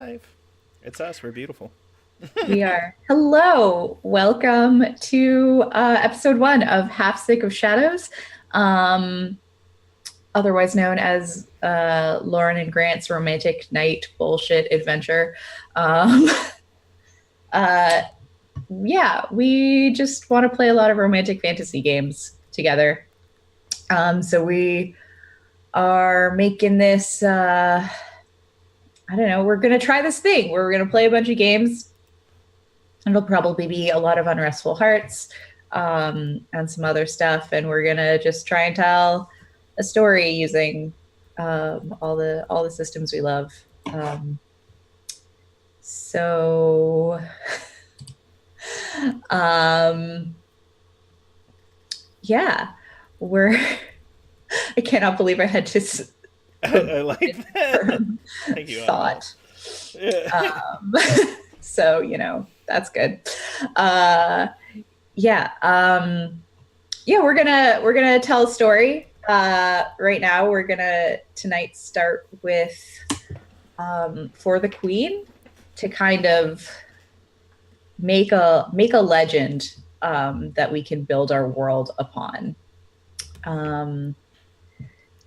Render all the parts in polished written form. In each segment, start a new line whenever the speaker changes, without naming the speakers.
live. It's us. We're beautiful.
We are. Hello. Welcome to episode one of Half Sick of Shadows, um, otherwise known as Lauren and Grant's romantic night bullshit adventure. Um, uh, yeah, we just want to play a lot of romantic fantasy games together. So we are making this. I don't know. We're going to try this thing where we're going to play a bunch of games. It'll probably be a lot of Unrestful Hearts and some other stuff. And we're going to just try and tell a story using all the systems we love. Um, so, um, yeah, we're. I cannot believe I had to put
I like that. Thank you, Autumn.
thought.
Yeah.
Um, so that's good. Uh, yeah. Yeah, we're gonna tell a story. Right now, we're gonna tonight start with For the Queen to kind of make a legend that we can build our world upon. Um,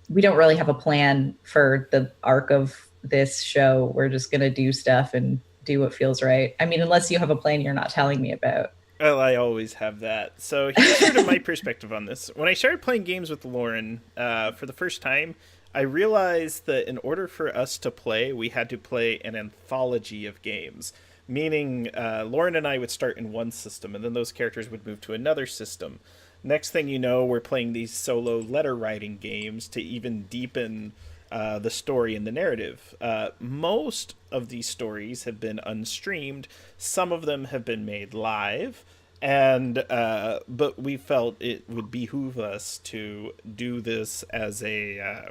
we don't really have a plan for the arc of this show. We're just gonna do stuff and do what feels right. I mean, unless you have a plan you're not telling me about.
Well, I always have that. So here's sort of my perspective on this. When I started playing games with Lauren for the first time, I realized that in order for us to play, we had to play an anthology of games. Meaning, Lauren and I would start in one system, and then those characters would move to another system. Next thing you know, we're playing these solo letter writing games to even deepen the story and the narrative. Most of these stories have been unstreamed. Some of them have been made live, and but we felt it would behoove us to do this as a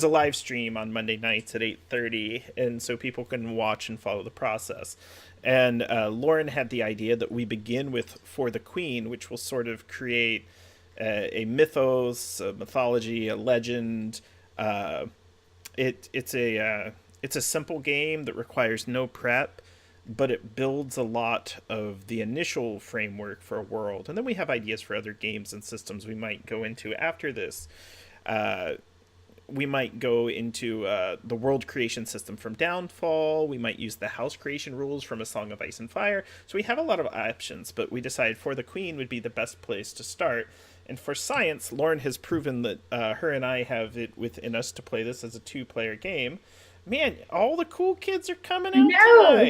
live stream on Monday nights at 8:30, and so people can watch and follow the process. And Lauren had the idea that we begin with For the Queen, which will sort of create a mythos, a mythology, a legend. Uh, it's a simple game that requires no prep, but it builds a lot of the initial framework for a world. And then we have ideas for other games and systems we might go into after this. Uh, we might go into the world creation system from Downfall. We might use the house creation rules from A Song of Ice and Fire. So we have a lot of options, but we decided For the Queen would be the best place to start. And for science, Lauren has proven that her and I have it within us to play this as a two-player game. Man, all the cool kids are coming out
No, we
tonight.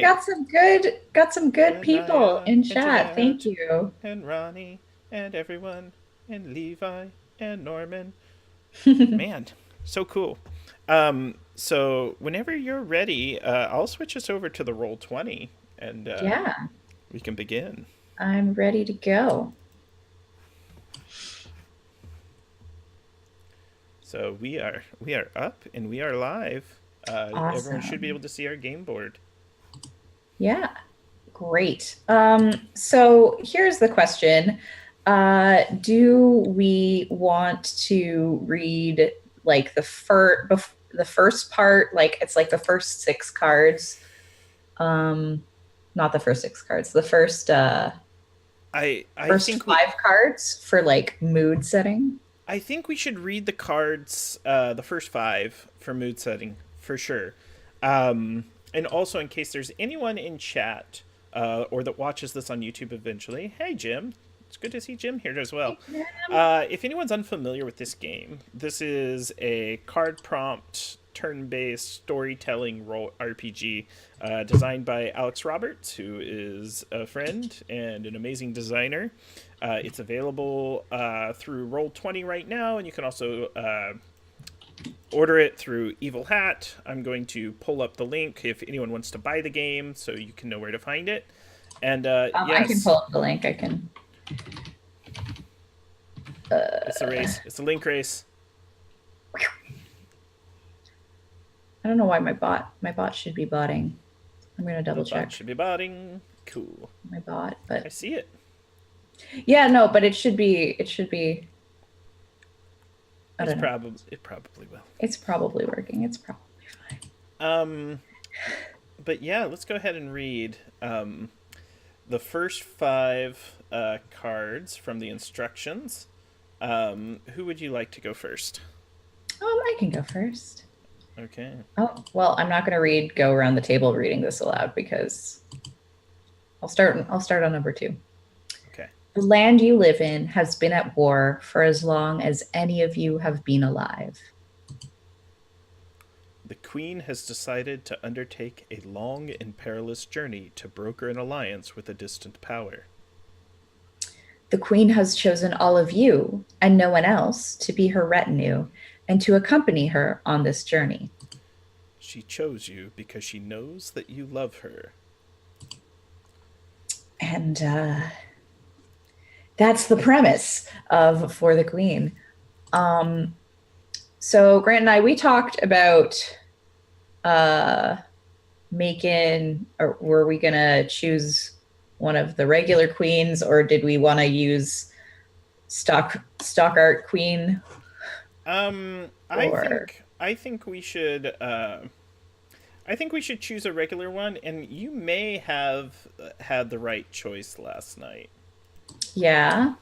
got some good
And
people
Nyla,
in
and
chat. Thank
Jeanette,
you.
and Ronnie, and everyone, and Levi, and Norman. Man, so cool. So whenever you're ready, I'll switch us over to the roll 20, and
Yeah,
we can begin.
I'm ready to go.
So we are up and we are live. Everyone should be able
Awesome.
to see our game board.
Yeah, great. So here's the question. Do we want to read like the first part, like it's like the first six cards? Um, Not the first six cards, the
I
first
think we
five cards for like mood setting.
I think we should read the cards, the first five for mood setting for sure. And also, in case there's anyone in chat or that watches this on YouTube eventually, hey Jim, it's good to see Jim here as well. If anyone's unfamiliar with this game, this is a card prompt turn-based storytelling role RPG designed by Alex Roberts, who is a friend and an amazing designer. It's available through Roll20 right now, and you can also order it through Evil Hat. I'm going to pull up the link if anyone wants to buy the game, so you can know where to find it. And
I can
yes,
pull up the link. I can.
it's a
Uh,
race. It's a link race.
I don't know why my bot should be botting. I'm gonna
The
double
bot
check
should be botting. Cool.
my bot,
I
but
see it.
yeah, no, but it should be. I don't know.
It probably will.
It's probably working. It's probably fine.
Um, but yeah, let's go ahead and read the first five cards from the instructions. Who would you like to go first?
I can go first.
Okay.
Oh, well, I'm not going to go around the table reading this aloud because I'll start on number 2.
Okay.
The land you live in has been at war for as long as any of you have been alive.
The Queen has decided to undertake a long and perilous journey to broker an alliance with a distant power.
The Queen has chosen all of you and no one else to be her retinue and to accompany her on this journey.
She chose you because she knows that you love her.
And that's the premise of For the Queen. So Grant and I, we talked about making, or were we going to choose one of the regular queens, or did we want to use stock art queen?
I think we should choose a regular one, and you may have had the right choice last night.
Yeah.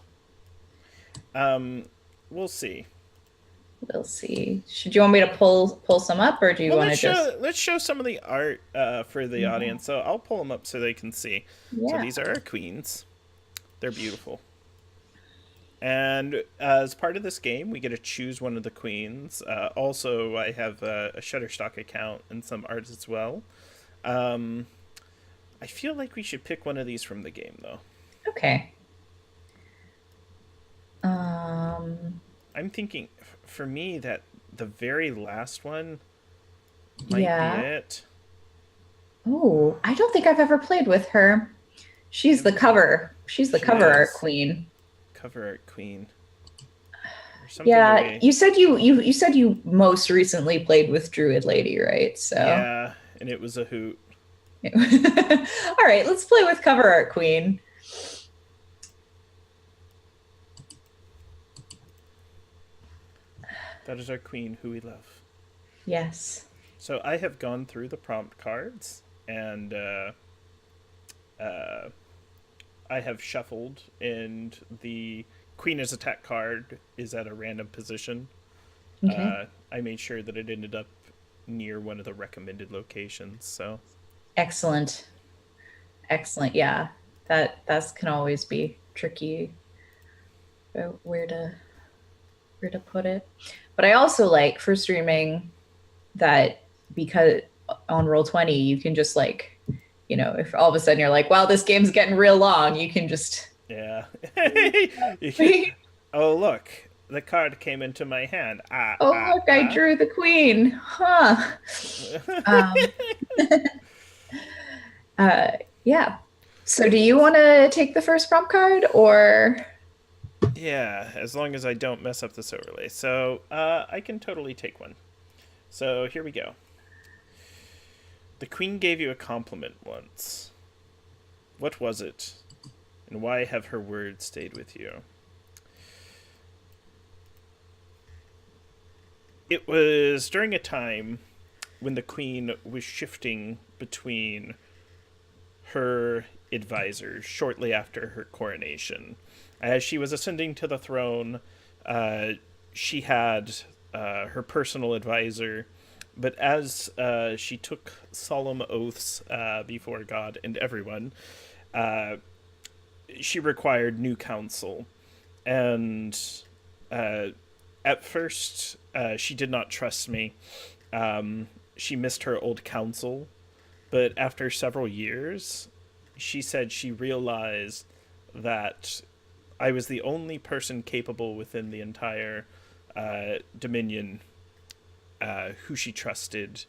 We'll see.
We'll see. Should you want me to pull some up, or do you want to
let's show some of the art for the audience. So I'll pull them up so they can see.
Yeah.
So these are our queens. They're beautiful. And as part of this game, we get to choose one of the queens. Also, I have a Shutterstock account and some art as well. I feel like we should pick one of these from the game, though.
Okay.
I'm thinking, for me, that the very last one might be it.
Oh, I don't think I've ever played with her. She's the cover. She's the cover art queen.
Cover art queen.
Yeah, you said you most recently played with Druid Lady, right? So
yeah, and it was a hoot.
All right, let's play with cover art queen.
That is our queen, who we love.
Yes.
So I have gone through the prompt cards, and I have shuffled, and the queen as attack card is at a random position.
Okay.
I made sure that it ended up near one of the recommended locations. So
excellent. Yeah, that can always be tricky. Where to put it. But I also like for streaming that, because on Roll20 you can just if all of a sudden you're like, wow, this game's getting real long, you can just
oh, look, the card came into my hand.
I drew the queen. Huh. Yeah. So do you want to take the first prompt card, or?
Yeah, as long as I don't mess up this overlay. So I can totally take one. So here we go. The queen gave you a compliment once. What was it? And why have her words stayed with you? It was during a time when the queen was shifting between her advisors shortly after her coronation. As she was ascending to the throne, she had her personal advisor, but as she took solemn oaths before God and everyone, she required new counsel. And at first, she did not trust me. She missed her old counsel, but after several years, she said she realized that I was the only person capable within the entire Dominion who she trusted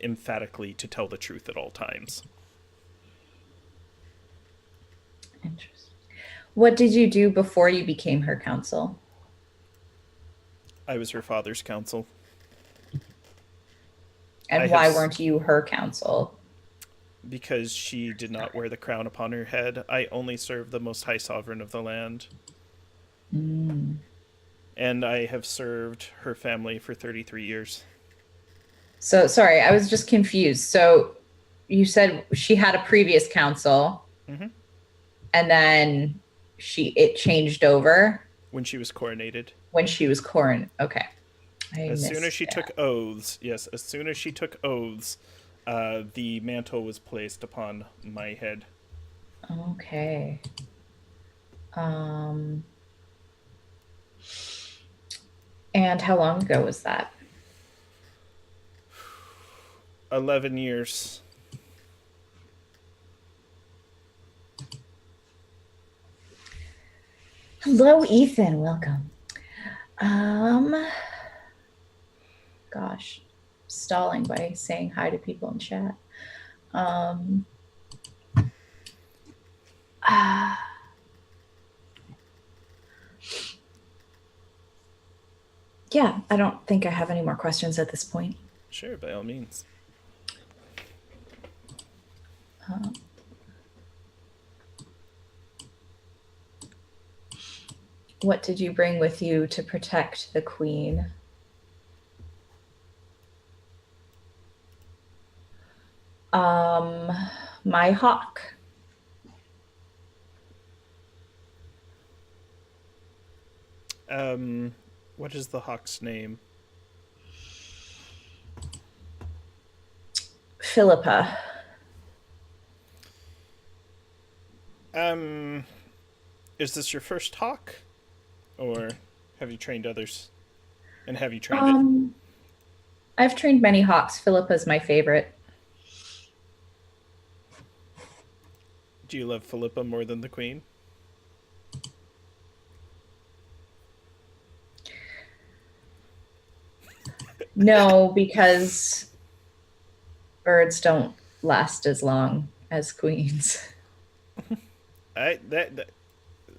emphatically to tell the truth at all times.
Interesting. What did you do before you became her counsel?
I was her father's counsel.
And why weren't you her counsel?
Because she did not wear the crown upon her head. I only serve the most high sovereign of the land.
Mm.
And I have served her family for 33 years.
So, sorry, I was just confused. So, you said she had a previous council,
Hmm.
and then it changed over
When she was coronated.
when she was corn. Okay, I
As soon as
missed
she took
that.
oaths, yes, as soon as she took oaths, the mantle was placed upon my head.
Okay. Um, and how long ago was that?
11 years.
Hello, Ethan. Welcome. Gosh, stalling by saying hi to people in chat. Um, uh, yeah, I don't think I have any more questions at this point.
Sure, by all means.
Um, what did you bring with you to protect the queen? Um, my hawk.
What is the hawk's name?
Philippa.
Um, is this your first hawk, or have you trained others? And have you trained it?
Um, I've trained many hawks. Philippa's my favorite.
Do you love Philippa more than the queen?
No, because birds don't last as long as queens.
That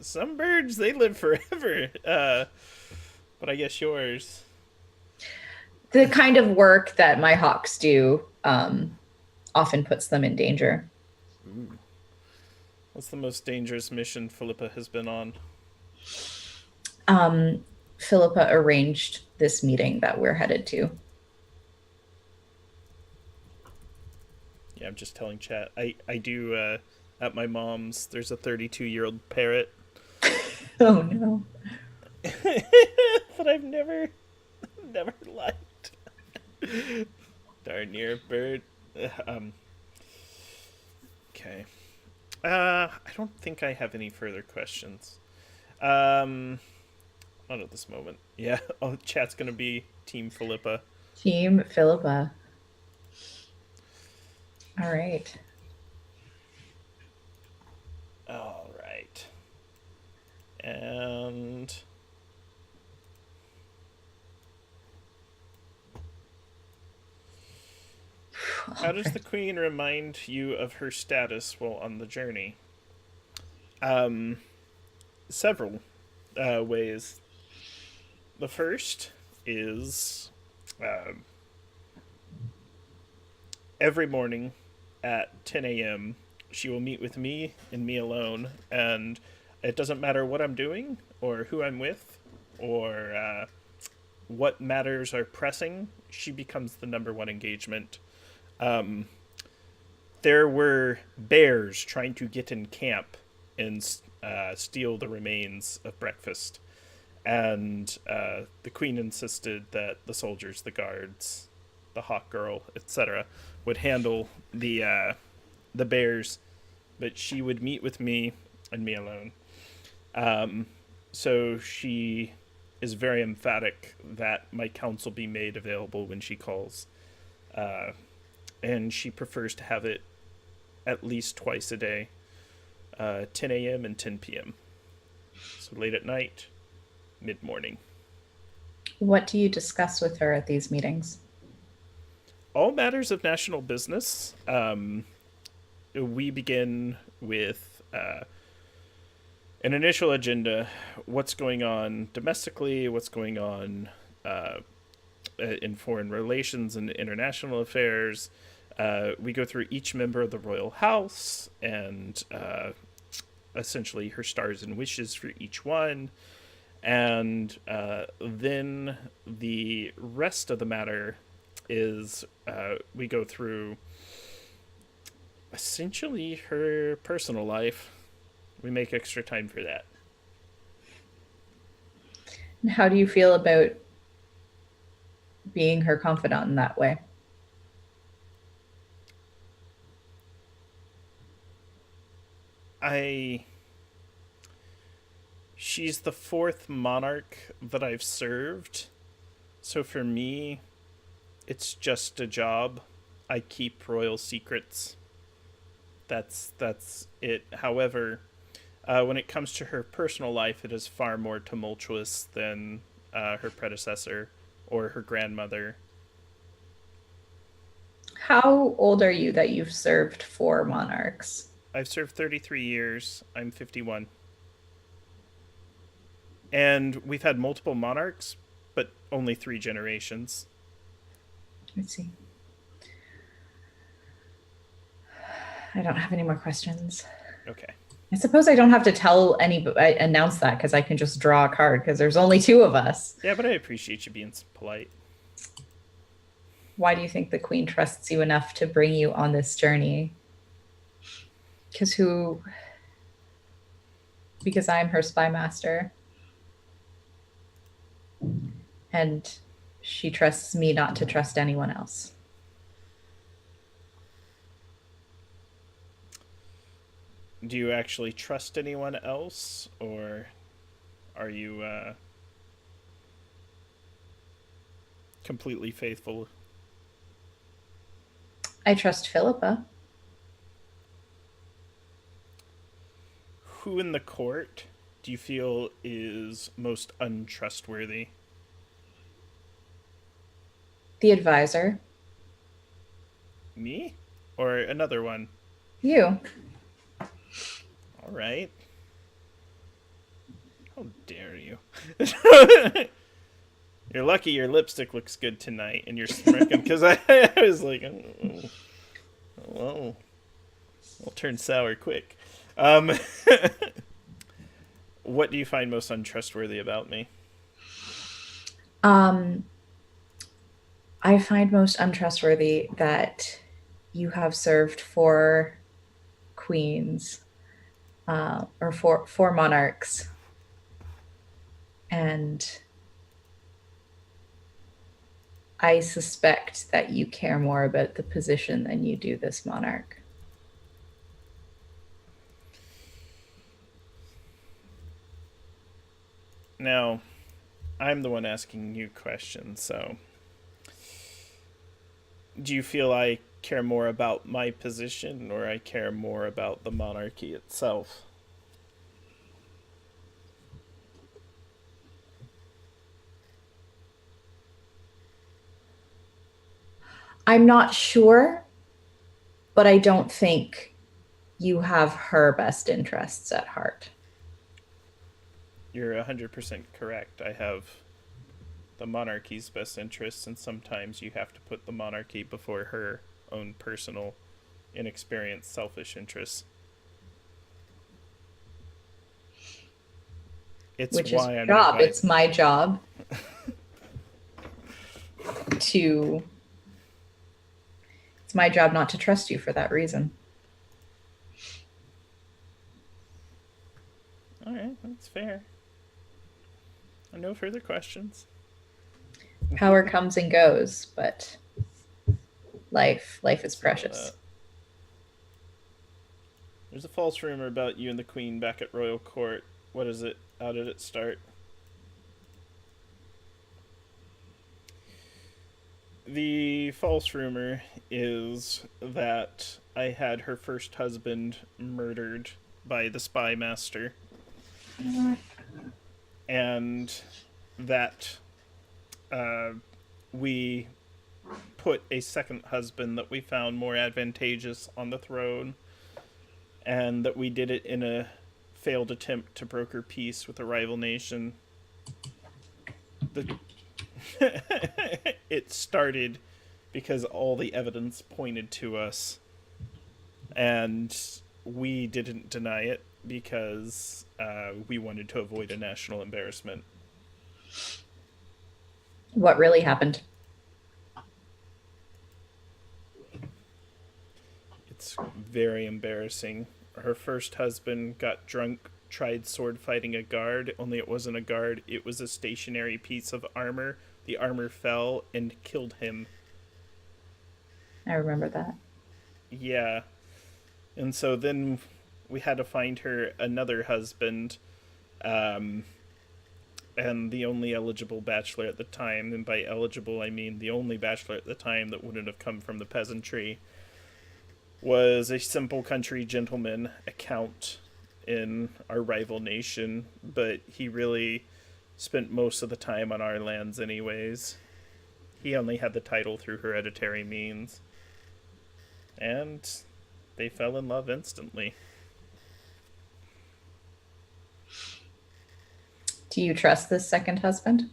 some birds they live forever. But I guess yours.
The kind of work that my hawks do often puts them in danger.
Ooh. What's the most dangerous mission Philippa has been on?
Philippa arranged this meeting that we're headed to.
Yeah, I'm just telling chat. I do at my mom's. There's a 32-year-old parrot
Oh no.
that I've never liked. Darn near bird. Um. Okay. I don't think I have any further questions. Um. Not at this moment. Yeah. Oh, chat's gonna be Team Philippa.
Team Philippa. All right.
All right. And how does the queen remind you of her status while on the journey? Um, Several ways. The first is um, every morning at 10 a.m., she will meet with me and me alone, and it doesn't matter what I'm doing or who I'm with or what matters are pressing, she becomes the number one engagement. Um, there were bears trying to get in camp and steal the remains of breakfast. And the queen insisted that the soldiers, the guards, the hawk girl, etc., would handle the bears, but she would meet with me and me alone. Um, so she is very emphatic that my counsel be made available when she calls, uh, and she prefers to have it at least twice a day, 10 a.m. and 10 p.m. So late at night, mid morning.
What do you discuss with her at these meetings?
All matters of national business. We begin with an initial agenda: what's going on domestically, what's going on in foreign relations and international affairs. We go through each member of the royal house and essentially her stars and wishes for each one. And then the rest of the matter is we go through Essentially, her personal life. We make extra time for that.
And how do you feel about being her confidant in that way?
I. She's the fourth monarch that I've served. So for me, it's just a job. I keep royal secrets. That's it. However, when it comes to her personal life, it is far more tumultuous than her predecessor or her grandmother.
How old are you that you've served 4 monarchs?
I've served 33 years. I'm 51. And we've had multiple monarchs, but only 3 generations.
Let's see. I don't have any more questions.
Okay.
I suppose I don't have to announce that because I can just draw a card because there's only 2 of us.
Yeah, but I appreciate you being polite.
Why do you think the queen trusts you enough to bring you on this journey? Because I'm her spy master. And she trusts me not to trust anyone else.
Do you actually trust anyone else, or are you completely faithful?
I trust Philippa.
Who in the court do you feel is most untrustworthy?
The advisor.
Me? Or another one?
You.
All right. How dare you? You're lucky your lipstick looks good tonight and you're smirking because I was like, oh, well, I'll turn sour quick. What do you find most untrustworthy about me?
I find most untrustworthy that you have served 4 queens or four monarchs, and I suspect that you care more about the position than you do this monarch.
Now, I'm the one asking you questions, so do you feel I care more about my position or I care more about the monarchy itself?
I'm not sure, but I don't think you have her best interests at heart.
You're 100% correct. I have the monarchy's best interests, and sometimes you have to put the monarchy before her own personal, inexperienced, selfish interests. It's
Which
why
is
I'm
job.
advising.
It's my job to. It's my job not to trust you for that reason.
All right, that's fair. No further questions.
Power comes and goes, but life is precious.
There's a false rumor about you and the queen back at royal court. What is it? How did it start? The false rumor is that I had her first husband murdered by the spy master. And that we put a second husband that we found more advantageous on the throne, and that we did it in a failed attempt to broker peace with a rival nation. It started because all the evidence pointed to us, and we didn't deny it because we wanted to avoid a national embarrassment.
What really happened?
It's very embarrassing. Her first husband got drunk, tried sword fighting a guard, only it wasn't a guard, it was a stationary piece of armor. The armor fell and killed him.
I remember that.
Yeah. And so then we had to find her another husband, um, and the only eligible bachelor at the time, and by eligible I mean the only bachelor at the time that wouldn't have come from the peasantry, was a simple country gentleman, a count in our rival nation, but he really spent most of the time on our lands anyways. He only had the title through hereditary means. And they fell in love instantly.
Do you trust this second husband?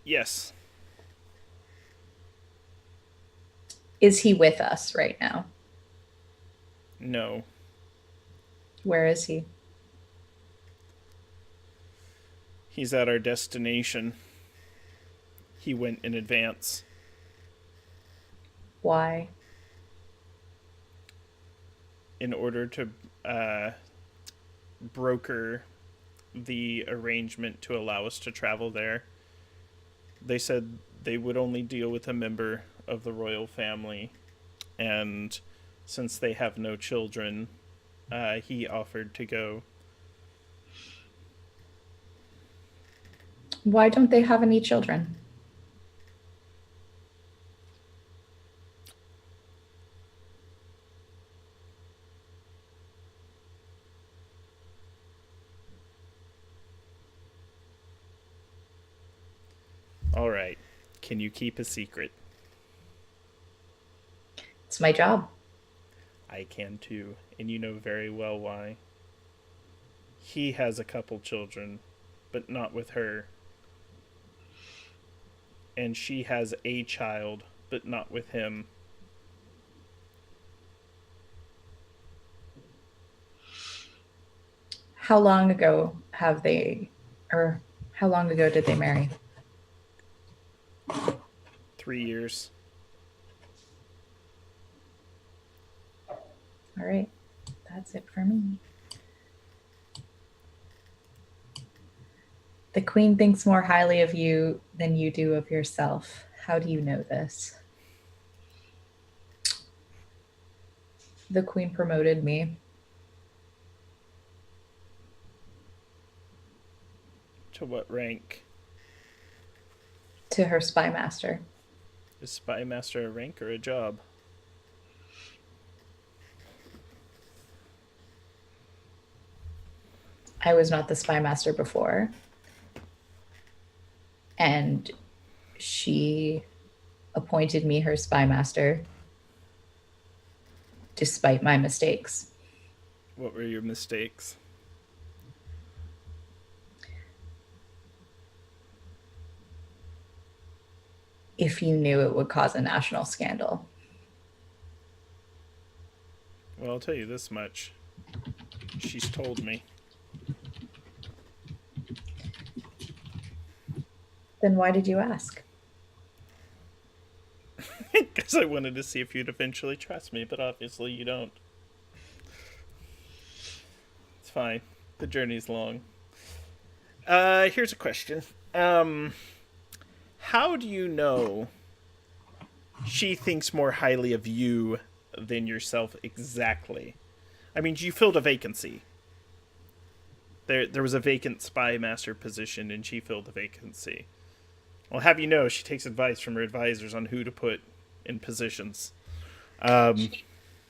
Yes.
Is he with us right now?
No.
Where is he?
He's at our destination. He went in advance.
Why?
In order to broker the arrangement to allow us to travel there. They said they would only deal with a member of the royal family, and since they have no children, he offered to go.
Why don't they have any children?
All right. Can you keep a secret?
It's my job.
I can too, and you know very well why. He has a couple children, but not with her. And she has a child, but not with him.
How long ago have they, or how long ago did they marry?
3 years.
All right. That's it for me. The queen thinks more highly of you than you do of yourself. How do you know this? The queen promoted me.
To what rank?
To her spy master.
Is spy master a rank or a job?
I was not the spy master before. And she appointed me her spy master despite my mistakes.
What were your mistakes?
If you knew it would cause a national scandal.
Well, I'll tell you this much. She's told me.
Then why did you ask?
Because I wanted to see if you'd eventually trust me, but obviously you don't. It's fine. The journey's long. Here's a question. How do you know she thinks more highly of you than yourself exactly? I mean, you filled a vacancy. There was a vacant spy master position, and she filled the vacancy. Well, have you know, she takes advice from her advisors on who to put in positions.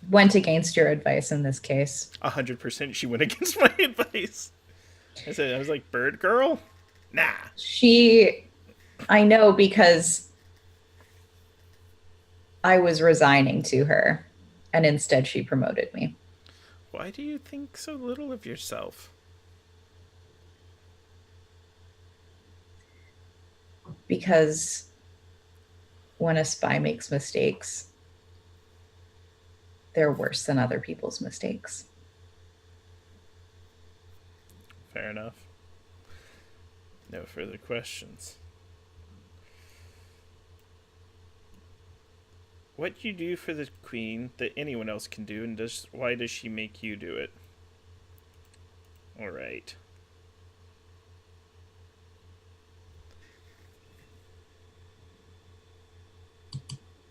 Went against your advice in this case.
100% she went against my advice. I was like, bird girl? Nah.
I know because I was resigning to her, and instead she promoted me.
Why do you think so little of yourself?
Because when a spy makes mistakes, they're worse than other people's mistakes.
Fair enough. No further questions. what do you do for the queen that anyone else can do, and why does she make you do it? All right.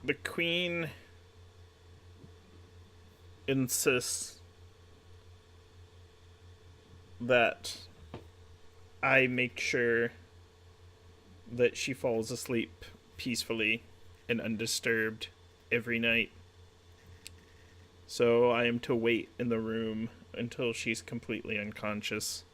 The queen insists that I make sure that she falls asleep peacefully and undisturbed every night. So I am to wait in the room until she's completely unconscious.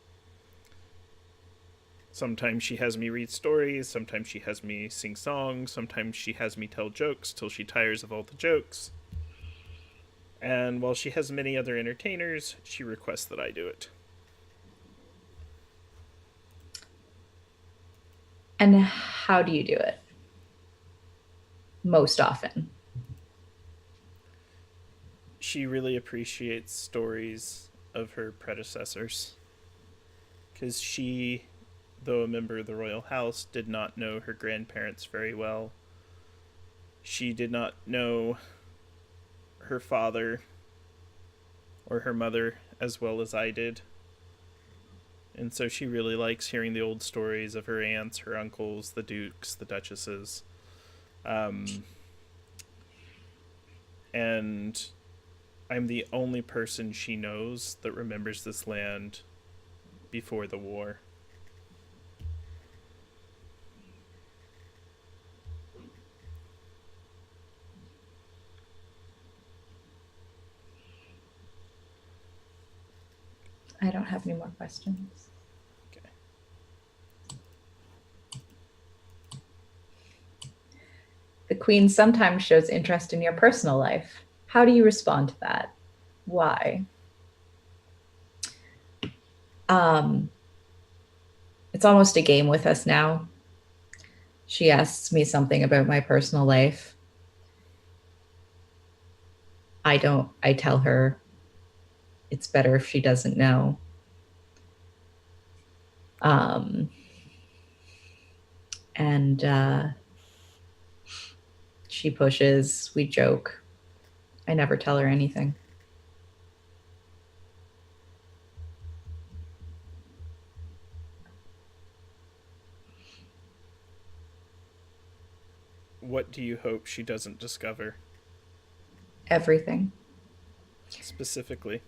Sometimes she has me read stories, sometimes she has me sing songs, sometimes she has me tell jokes till she tires of all the jokes. And while she has many other entertainers, she requests that I do it.
And how do you do it? Most often.
She really appreciates stories of her predecessors. Because she, though a member of the royal house, did not know her grandparents very well. She did not know her father or her mother as well as I did. And so she really likes hearing the old stories of her aunts, her uncles, the dukes, the duchesses. And I'm the only person she knows that remembers this land before the war.
I don't have any more questions.
Okay.
The queen sometimes shows interest in your personal life. How do you respond to that? Why? It's almost a game with us now. She asks me something about my personal life. I tell her it's better if she doesn't know. And she pushes, we joke. I never tell her anything.
What do you hope she doesn't discover?
Everything.
Specifically.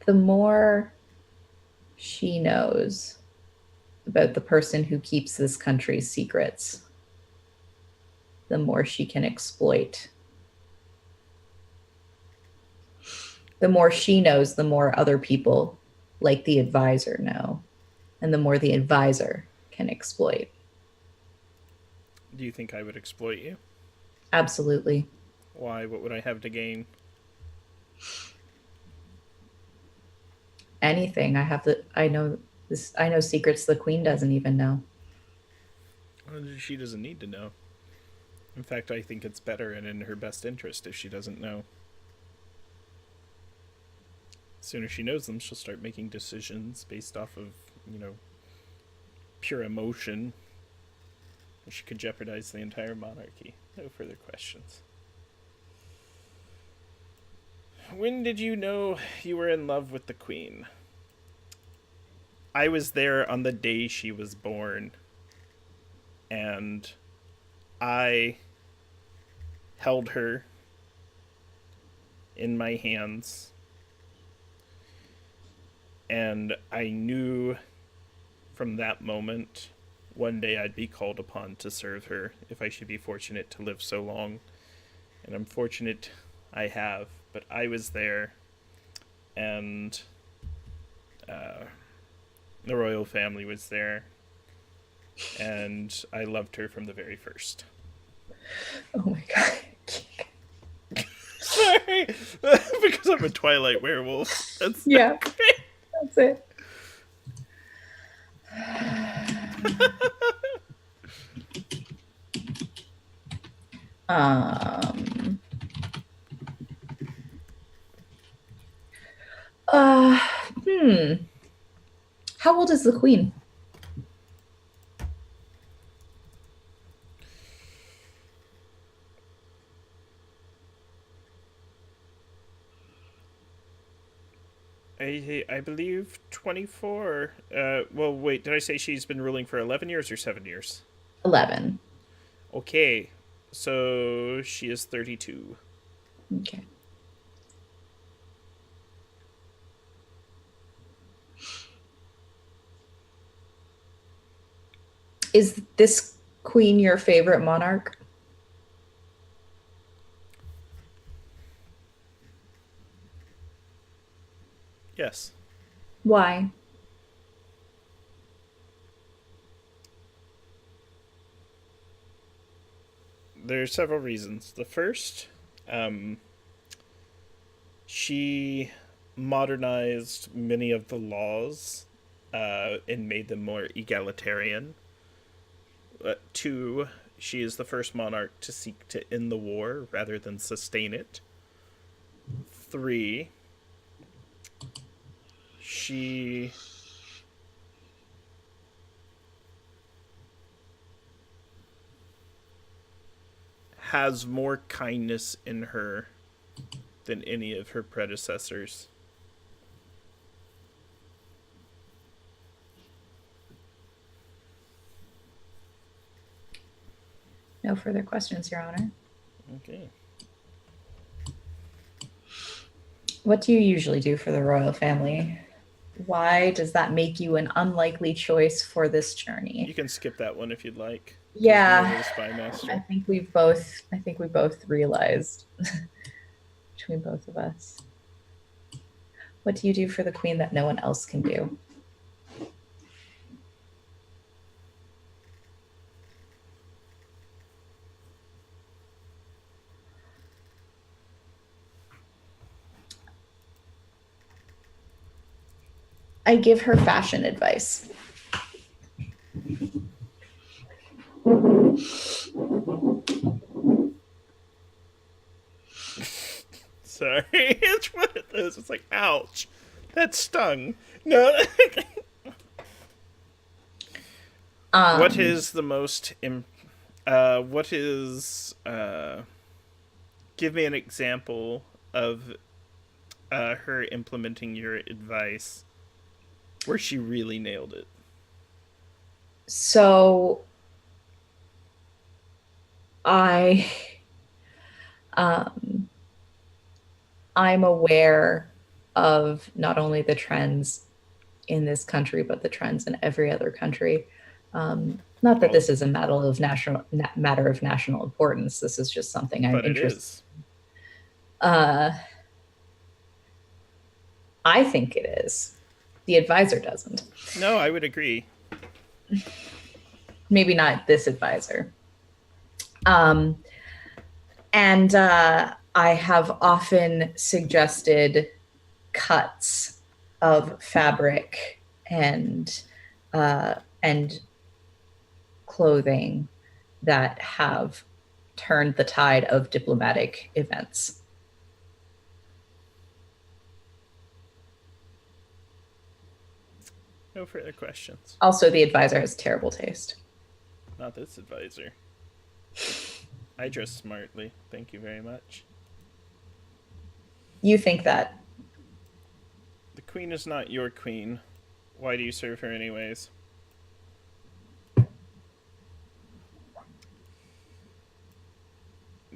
The more she knows about the person who keeps this country's secrets, the more she can exploit. The more she knows, the more other people, like the advisor, know. And the more the advisor can exploit.
Do you think I would exploit you?
Absolutely.
Why? What would I have to gain?
Anything. I know secrets the queen doesn't even know.
Well, she doesn't need to know. In fact, I think it's better and in her best interest if she doesn't know. As soon as she knows them, she'll start making decisions based off of, pure emotion. She could jeopardize the entire monarchy. No further questions. When did you know you were in love with the queen? I was there on the day she was born. And I held her in my hands. And I knew from that moment one day I'd be called upon to serve her if I should be fortunate to live so long. And I'm fortunate I have, but I was there, and the royal family was there, and I loved her from the very first.
Oh my god.
Sorry, because I'm a Twilight werewolf. That's
yeah, that's it. Uh, hmm. How old is the queen?
I believe 24. Well, wait, did I say she's been ruling for 11 years or 7 years?
11.
Okay, so she is 32.
Okay. Is this queen your favorite monarch?
Yes.
Why?
There's several reasons. The first, um, she modernized many of the laws and made them more egalitarian. Two, she is the first monarch to seek to end the war rather than sustain it. Three, she has more kindness in her than any of her predecessors.
No further questions, Your Honor.
Okay.
What do you usually do for the royal family? Why does that make you an unlikely choice for this journey?
You can skip that one if you'd like. Because we know
Yeah,
you're the spy master.
I think we both realized between both of us. What do you do for the queen that no one else can do? I give her fashion advice.
Sorry, it's one of those. It's like, ouch, that stung. No. What
Um,
is the most? What is? Give me an example of her implementing your advice where she really nailed it.
so I um, I'm aware of not only the trends in this country, but the trends in every other country. Not that
All,
this is a matter of national importance. This is just something I'm
but it
interested.
is.
Uh, I think it is. The advisor doesn't.
No, I would agree.
Maybe not this advisor. Um, and I have often suggested cuts of fabric and clothing that have turned the tide of diplomatic events.
No further questions.
Also, the advisor has terrible taste.
Not this advisor. I dress smartly. Thank you very much.
You think that?
The queen is not your queen. Why do you serve her anyways?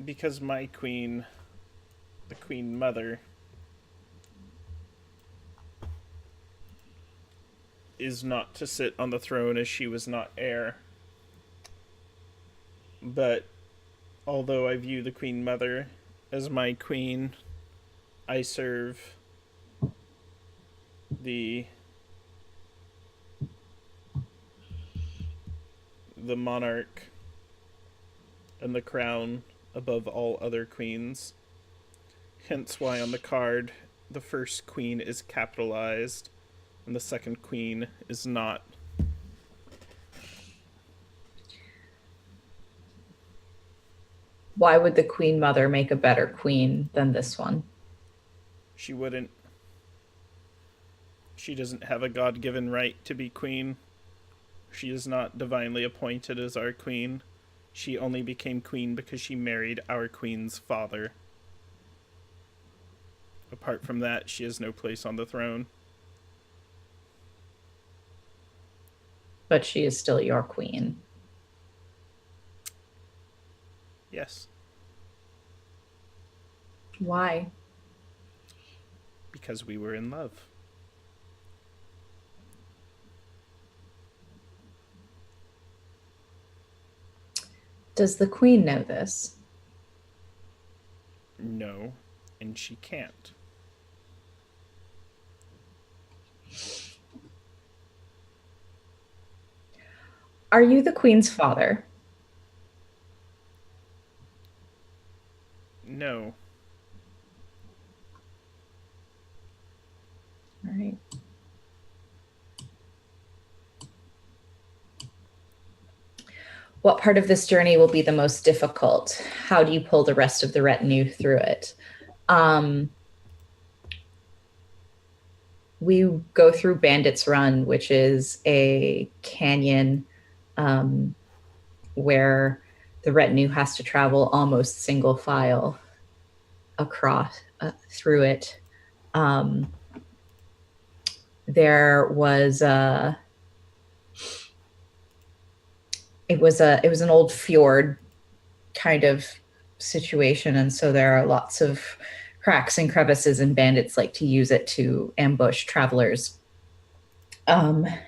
Because my queen, the queen mother, is not to sit on the throne as she was not heir. But although I view the queen mother as my queen, I serve the the monarch and the crown above all other queens. Hence why on the card the first queen is capitalized and the second queen is not.
Why would the queen mother make a better queen than this one?
She wouldn't. She doesn't have a God-given right to be queen. She is not divinely appointed as our queen. She only became queen because she married our queen's father. Apart from that, she has no place on the throne.
But she is still your queen.
Yes.
Why?
Because we were in love.
Does the queen know this?
No, and she can't.
Are you the queen's father?
No.
All right. What part of this journey will be the most difficult? How do you pull the rest of the retinue through it? We go through Bandits Run, which is a canyon where the retinue has to travel almost single file across through it. There was it was an old fjord kind of situation, and so there are lots of cracks and crevices, and bandits like to use it to ambush travelers. And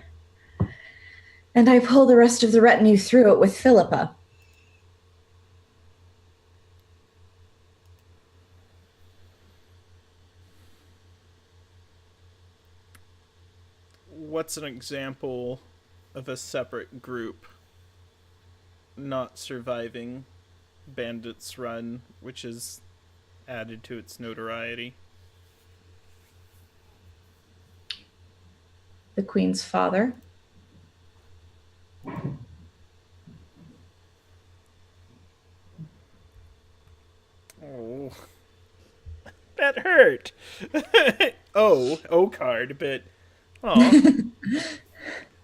I pull the rest of the retinue through it with Philippa.
What's an example of a separate group not surviving Bandits Run, which is added to its notoriety?
The queen's father.
Oh, that hurt. Oh card, but oh,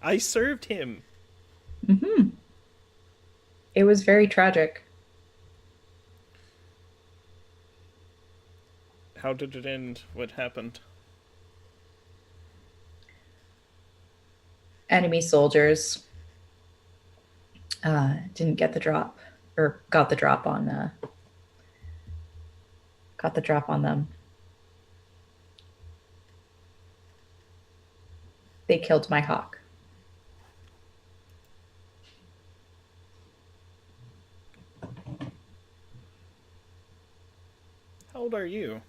I served him.
Mm-hmm. It was very tragic.
How did it end? What happened?
Enemy soldiers didn't get the drop, or got the drop on them. They killed my hawk.
How old are you?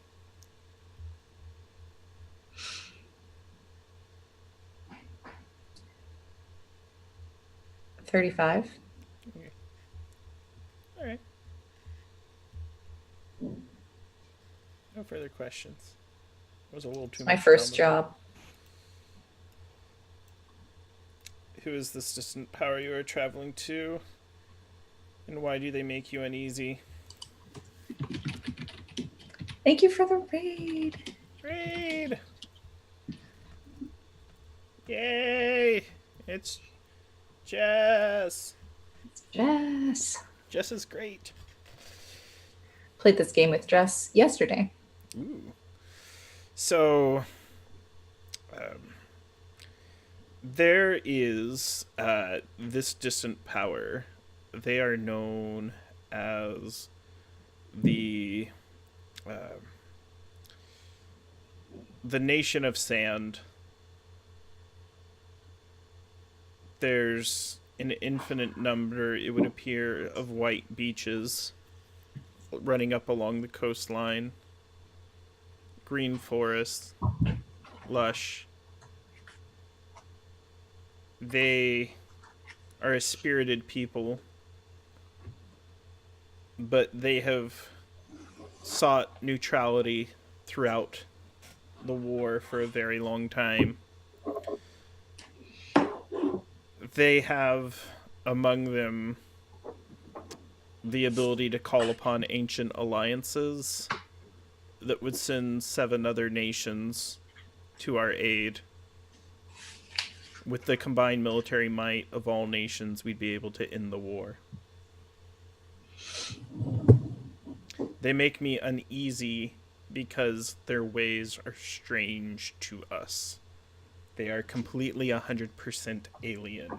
35.
Okay. All right. No further questions. It was a little too
My
much
first
drama.
job.
Who is this distant power you are traveling to? And why do they make you uneasy?
Thank you for the raid.
Raid! Yay! It's Jess!
Jess.
Jess is great.
Played this game with Jess yesterday.
Ooh. So, there is this distant power. They are known as the Nation of Sand. There's an infinite number, it would appear, of white beaches running up along the coastline. Green forest, lush. They are a spirited people, but they have sought neutrality throughout the war for a very long time. They have among them the ability to call upon ancient alliances that would send 7 other nations to our aid With the combined military might of all nations, we'd be able to end the war. They make me uneasy because their ways are strange to us. They are completely 100% alien.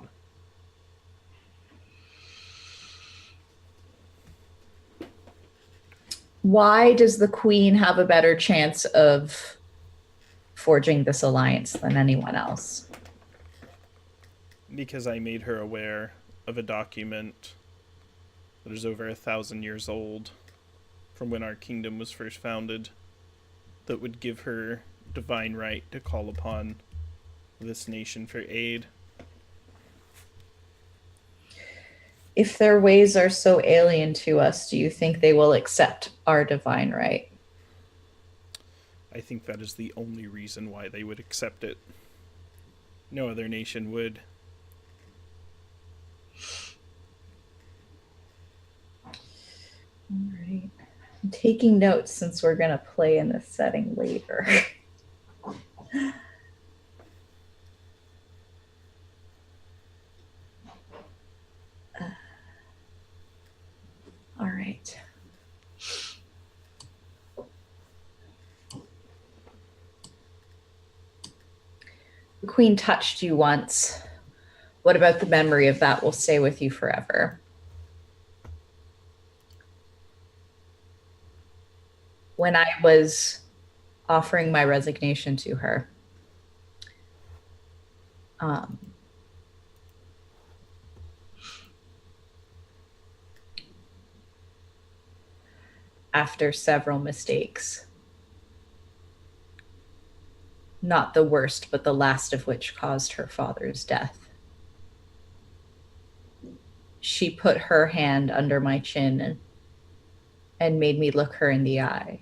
Why does the Queen have a better chance of forging this alliance than anyone else?
Because I made her aware of a document that is over 1,000 years old from when our kingdom was first founded that would give her divine right to call upon this nation for aid.
If their ways are so alien to us, do you think they will accept our divine right?
I think that is the only reason why they would accept it. No other nation would.
All right. I'm taking notes since we're going to play in this setting later. All right. The Queen touched you once. What about the memory of that will stay with you forever? When I was offering my resignation to her, after several mistakes, not the worst, but the last of which caused her father's death, she put her hand under my chin and made me look her in the eye.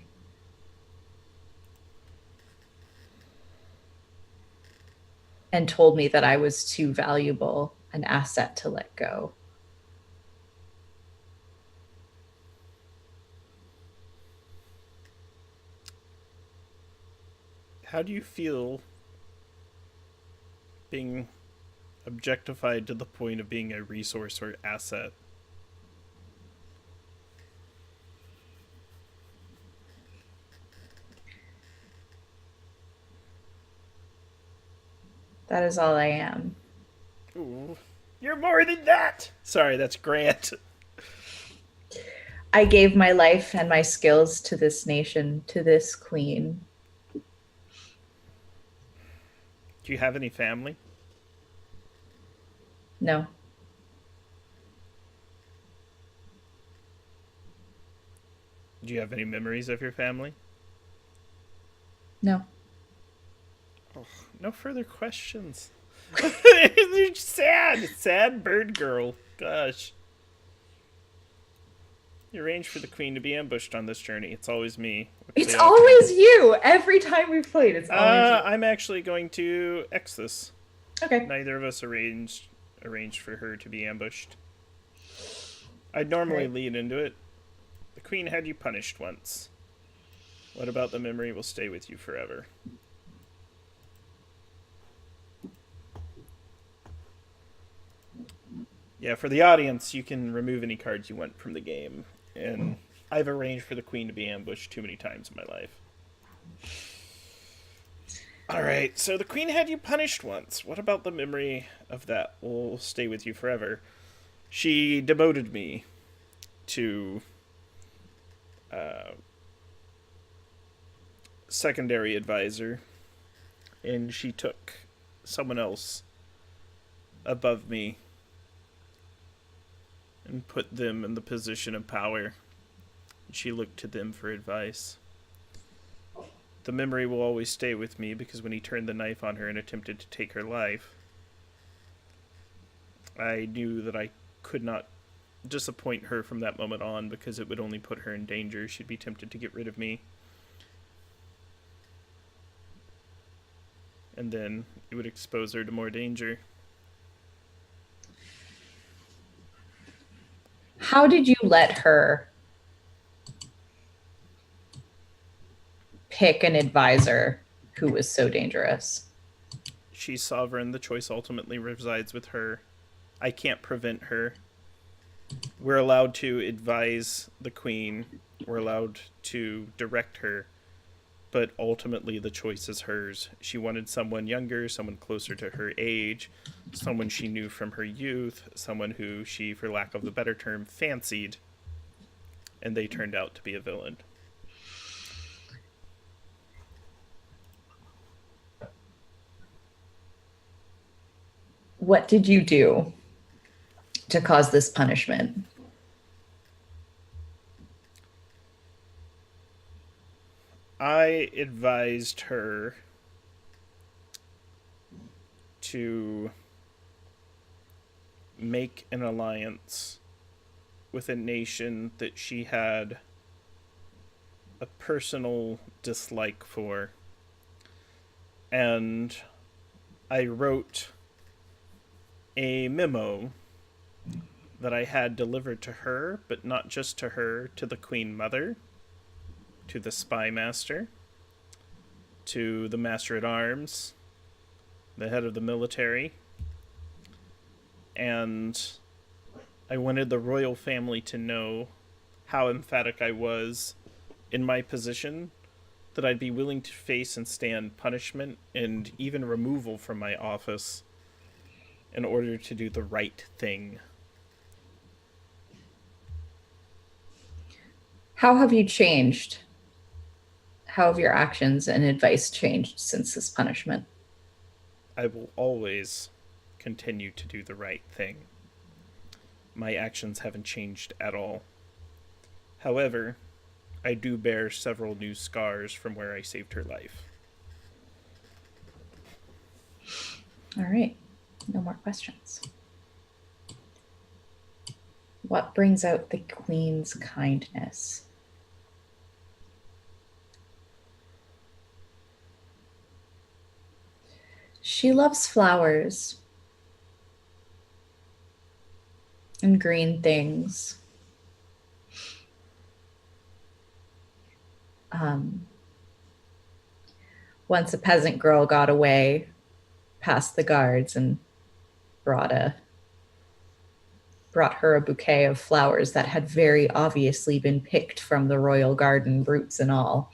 And told me that I was too valuable an asset to let go.
How do you feel being objectified to the point of being a resource or asset?
That is all I am.
Ooh, you're more than that! Sorry, that's Grant.
I gave my life and my skills to this nation, to this queen.
Do you have any family?
No.
Do you have any memories of your family?
No.
Oh, no further questions. You're sad bird girl. Gosh. You arranged for the queen to be ambushed on this journey. It's always me.
It's always you. Every time we've played, it's always you.
I'm actually going to X this.
Okay.
Neither of us arranged for her to be ambushed. I'd normally lead into it. The queen had you punished once. What about the memory will stay with you forever? Yeah, for the audience, you can remove any cards you want from the game. And I've arranged for the queen to be ambushed too many times in my life. Alright, so the queen had you punished once. What about the memory of that will stay with you forever? She demoted me to secondary advisor, and she took someone else above me and put them in the position of power. She looked to them for advice. The memory will always stay with me because when he turned the knife on her and attempted to take her life, I knew that I could not disappoint her from that moment on because it would only put her in danger. She'd be tempted to get rid of me. And then it would expose her to more danger.
How did you let her pick an advisor who was so dangerous?
She's sovereign. The choice ultimately resides with her. I can't prevent her. We're allowed to advise the queen. We're allowed to direct her. But ultimately, the choice is hers. She wanted someone younger, someone closer to her age, someone she knew from her youth, someone who she, for lack of a better term, fancied. And they turned out to be a villain.
What did you do to cause this punishment?
I advised her to make an alliance with a nation that she had a personal dislike for. And I wrote a memo that I had delivered to her, but not just to her, to the Queen Mother, to the Spy Master, to the Master at Arms, the head of the military, and I wanted the royal family to know how emphatic I was in my position, that I'd be willing to face and stand punishment and even removal from my office in order to do the right thing.
How have you changed? How have your actions and advice changed since this punishment?
I will always continue to do the right thing. My actions haven't changed at all. However, I do bear several new scars from where I saved her life.
All right. No more questions. What brings out the queen's kindness? She loves flowers and green things. Once a peasant girl got away past the guards and brought her a bouquet of flowers that had very obviously been picked from the royal garden, roots and all.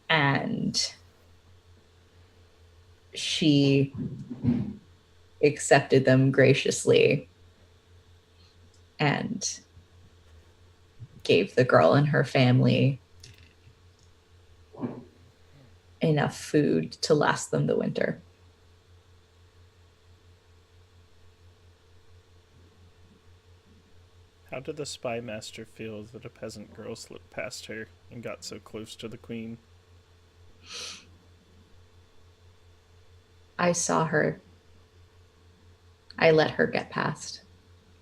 And she accepted them graciously and gave the girl and her family enough food to last them the winter.
How did the spy master feel that a peasant girl slipped past her and got so close to the queen?
I saw her. I let her get past.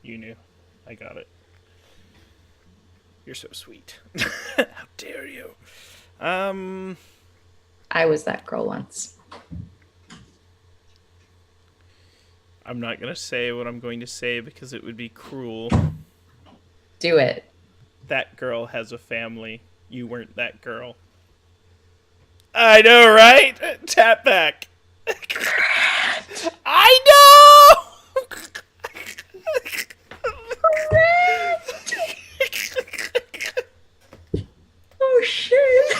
You knew. I got it. You're so sweet. How dare you?
I was that girl once.
I'm not going to say what I'm going to say because it would be cruel.
Do it.
That girl has a family. You weren't that girl. I know, right? Tap back. I know!
Oh, shit.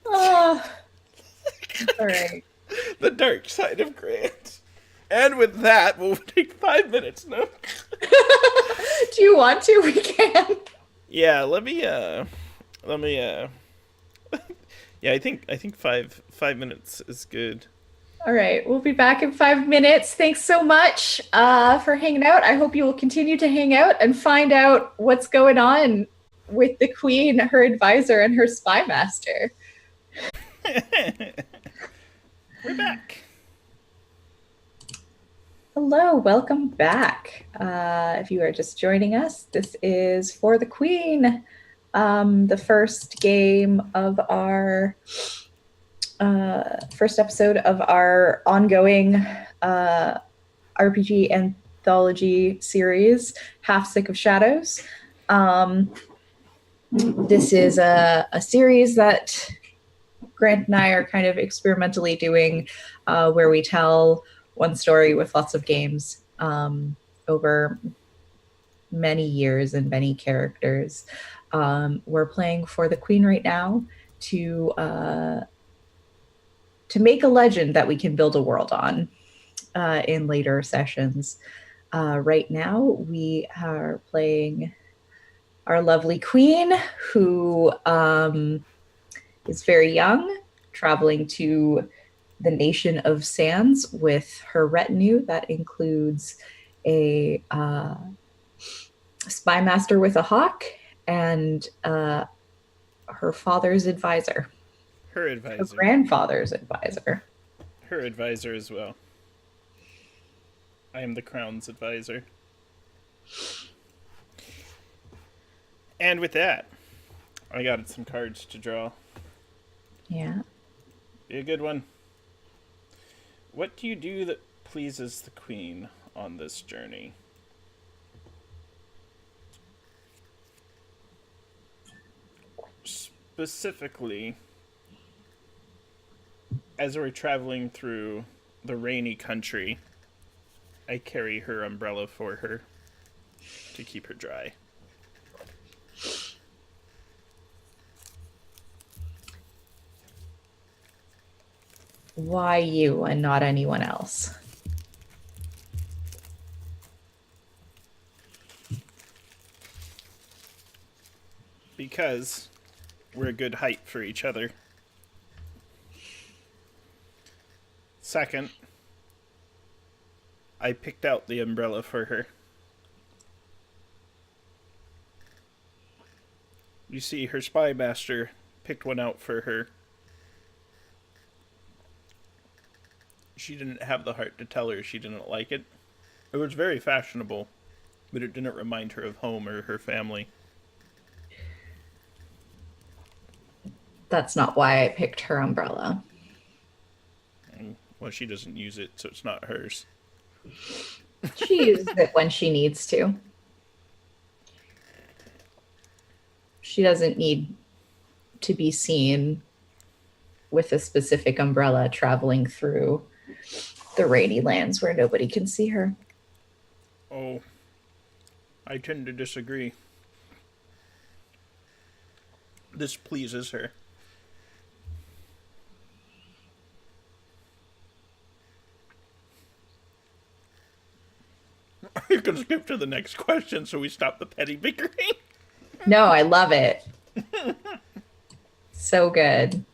Oh. All right.
The dark side of Grant. And with that, we'll take 5 minutes, no?
Do you want to? We can.
Yeah, let me yeah, I think 5 minutes is good.
All right, we'll be back in 5 minutes. Thanks so much for hanging out. I hope you will continue to hang out and find out what's going on with the queen, her advisor, and her spy master.
We're back.
Hello, welcome back. If you are just joining us, this is For the Queen, the first game of our first episode of our ongoing RPG anthology series, Half Sick of Shadows. This is a series that Grant and I are kind of experimentally doing, where we tell one story with lots of games over many years and many characters. We're playing for the Queen right now to make a legend that we can build a world on in later sessions. Right now, we are playing our lovely Queen, who is very young, traveling to the nation of Sands with her retinue. That includes a spy master with a hawk and her father's advisor,
Her
her
advisor.
grandfather's advisor.
Her advisor as well. I am the crown's advisor. And with that, I got some cards to draw.
Yeah.
Be a good one. What do you do that pleases the Queen on this journey? Specifically, as we're traveling through the rainy country, I carry her umbrella for her to keep her dry.
Why you and not anyone else?
Because we're a good height for each other. Second, I picked out the umbrella for her. You see, her spy master picked one out for her. She didn't have the heart to tell her she didn't like it. It was very fashionable, but it didn't remind her of home or her family.
That's not why I picked her umbrella.
Well, she doesn't use it, so it's not hers.
She uses it when she needs to. She doesn't need to be seen with a specific umbrella traveling through the rainy lands where nobody can see her.
Oh, I tend to disagree. This pleases her. You can skip to the next question so we stop the petty bickering.
No, I love it. So good.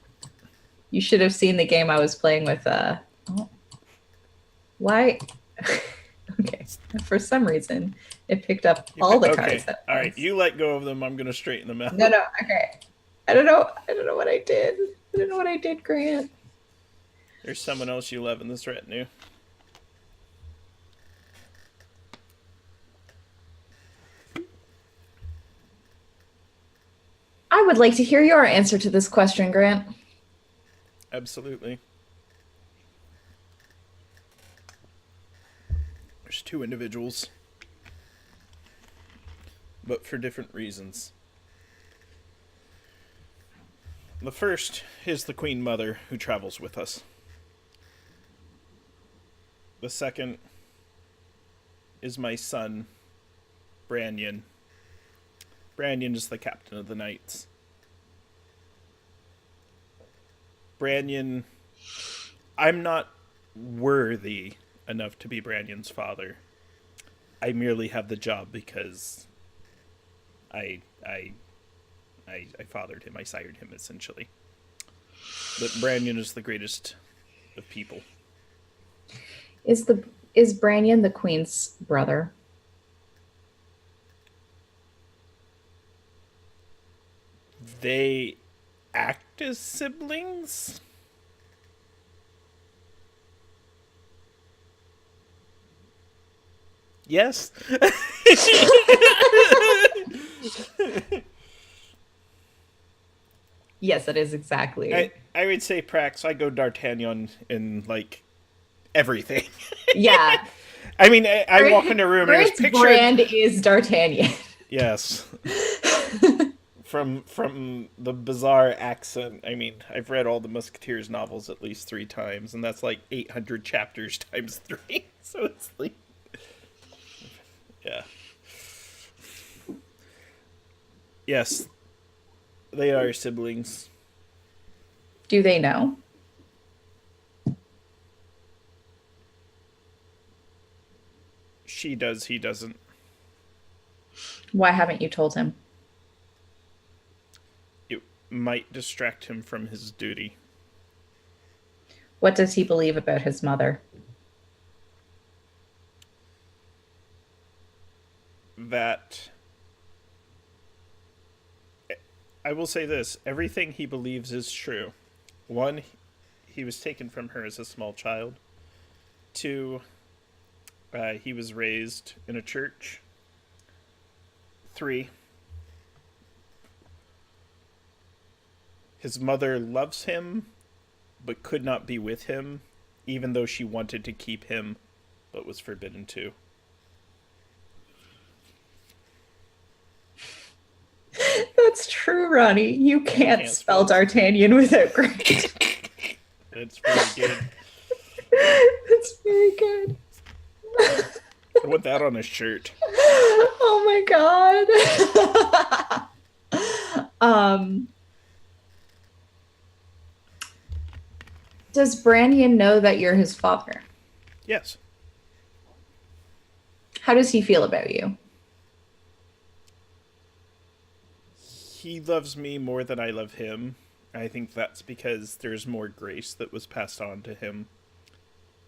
You should have seen the game I was playing with. Why? Okay. For some reason, it picked up all the cards.
All right, you let go of them. I'm going to straighten them out.
No. Okay. I don't know what I did. I don't know what I did, Grant.
There's someone else you love in this retinue.
I would like to hear your answer to this question, Grant.
Absolutely. There's two individuals, but for different reasons. The first is the Queen Mother who travels with us. The second is my son, Branyan. Branyan is the captain of the knights. Branyan, I'm not worthy enough to be Branyan's father. I merely have the job because I fathered him. I sired him, essentially. But Branyan is the greatest of people.
Is Branyan the Queen's brother?
They act as siblings? Yes.
Yes, it is exactly.
I would say Prax. I go D'Artagnan in like everything.
Yeah.
I mean, I walk into a room and
Grant's
it's pictured.
brand is D'Artagnan.
Yes. from the bizarre accent. I mean, I've read all the Musketeers novels at least 3 times, and that's like 800 chapters times 3. So it's like, yeah, yes, they are siblings.
Do they know?
She does, he doesn't.
Why haven't you told him?
It might distract him from his duty.
What does he believe about his mother?
That I will say this: everything he believes is true. One, he was taken from her as a small child. Two, he was raised in a church. Three, his mother loves him, but could not be with him, even though she wanted to keep him, but was forbidden to.
That's true, Ronnie. You can't spell D'Artagnan without great.
It's pretty good.
That's very good.
I want that on a shirt.
Oh my god. Does Brannion know that you're his father?
Yes.
How does he feel about you?
He loves me more than I love him. I think that's because there's more grace that was passed on to him.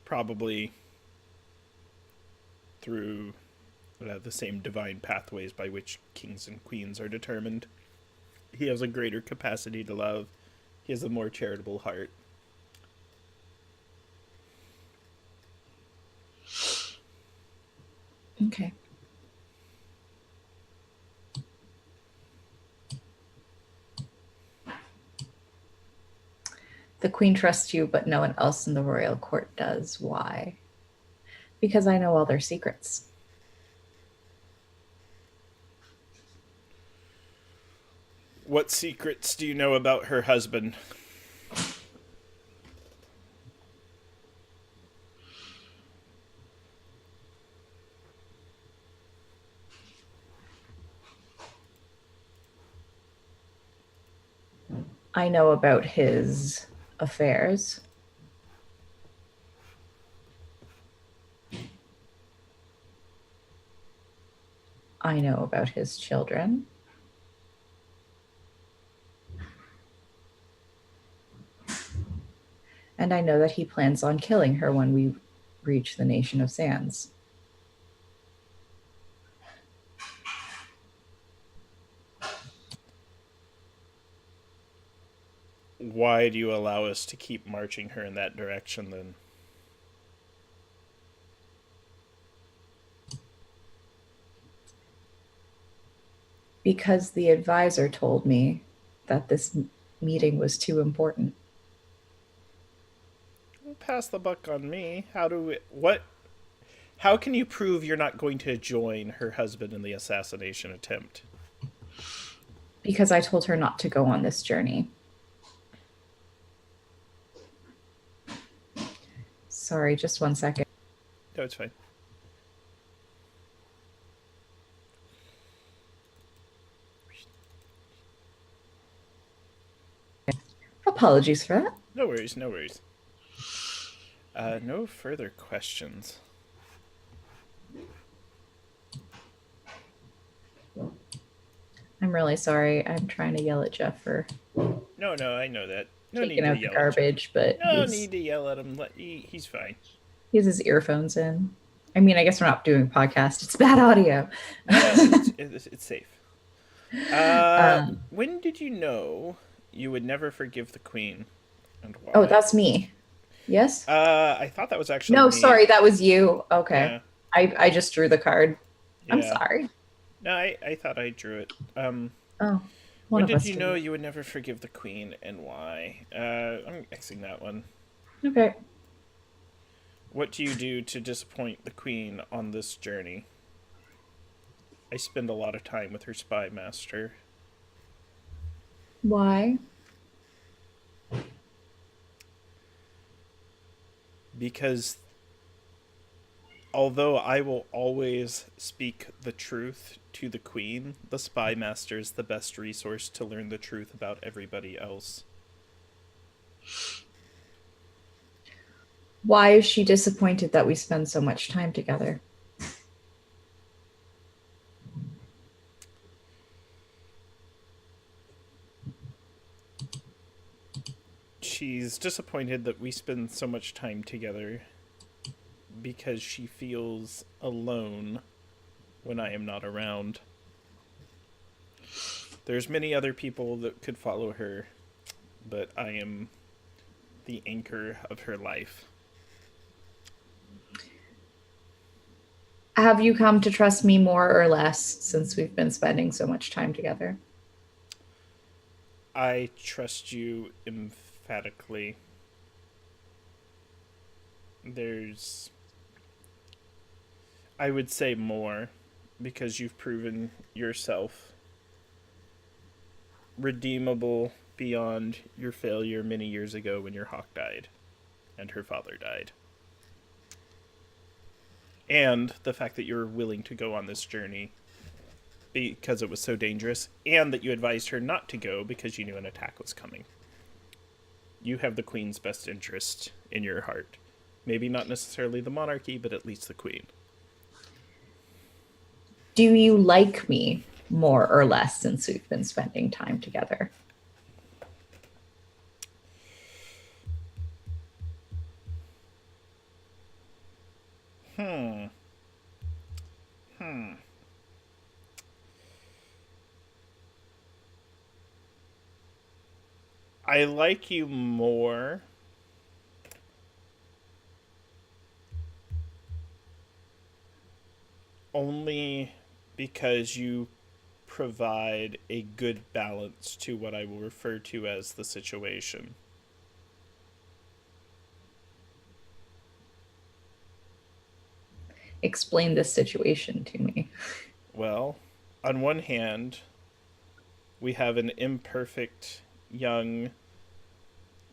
Probably through the same divine pathways by which kings and queens are determined. He has a greater capacity to love. He has a more charitable heart.
Okay. The queen trusts you, but no one else in the royal court does. Why? Because I know all their secrets.
What secrets do you know about her husband?
I know about his affairs. I know about his children. And I know that he plans on killing her when we reach the Nation of Sands.
Why do you allow us to keep marching her in that direction then?
Because the advisor told me that this meeting was too important.
Pass the buck on me. How can you prove you're not going to join her husband in the assassination attempt?
Because I told her not to go on this journey. Sorry, just 1 second.
No, it's fine.
Apologies for that.
No worries, no worries. No further questions.
I'm really sorry. I'm trying to yell at Jeff for
No, I know that. No
taking out the garbage, but
no need to yell at him. He's fine.
He has his earphones in. I mean, I guess we're not doing a podcast. It's bad audio.
It's safe. When did you know you would never forgive the queen, and why?
Oh, that's me. Yes?
I thought that was actually
No,
me.
Sorry, that was you. Okay.
Yeah.
I just drew the card.
Yeah.
I'm sorry.
No, I thought I drew it.
When
did you know you would never forgive the queen, and why? I'm Xing that one.
Okay.
What do you do to disappoint the queen on this journey? I spend a lot of time with her spy master.
Why?
Because although I will always speak the truth to the queen, the spy master is the best resource to learn the truth about everybody else.
Why is she disappointed that we spend so much time together?
She's disappointed that we spend so much time together because she feels alone when I am not around. There's many other people that could follow her, but I am the anchor of her life.
Have you come to trust me more or less since we've been spending so much time together?
I trust you emphatically. There's, I would say, more because you've proven yourself redeemable beyond your failure many years ago when your hawk died and her father died. And the fact that you were willing to go on this journey because it was so dangerous, and that you advised her not to go because you knew an attack was coming. You have the queen's best interest in your heart. Maybe not necessarily the monarchy, but at least the queen.
Do you like me more or less since we've been spending time together?
I like you more only because you provide a good balance to what I will refer to as the situation.
Explain this situation to me.
Well, on one hand, we have an imperfect, young,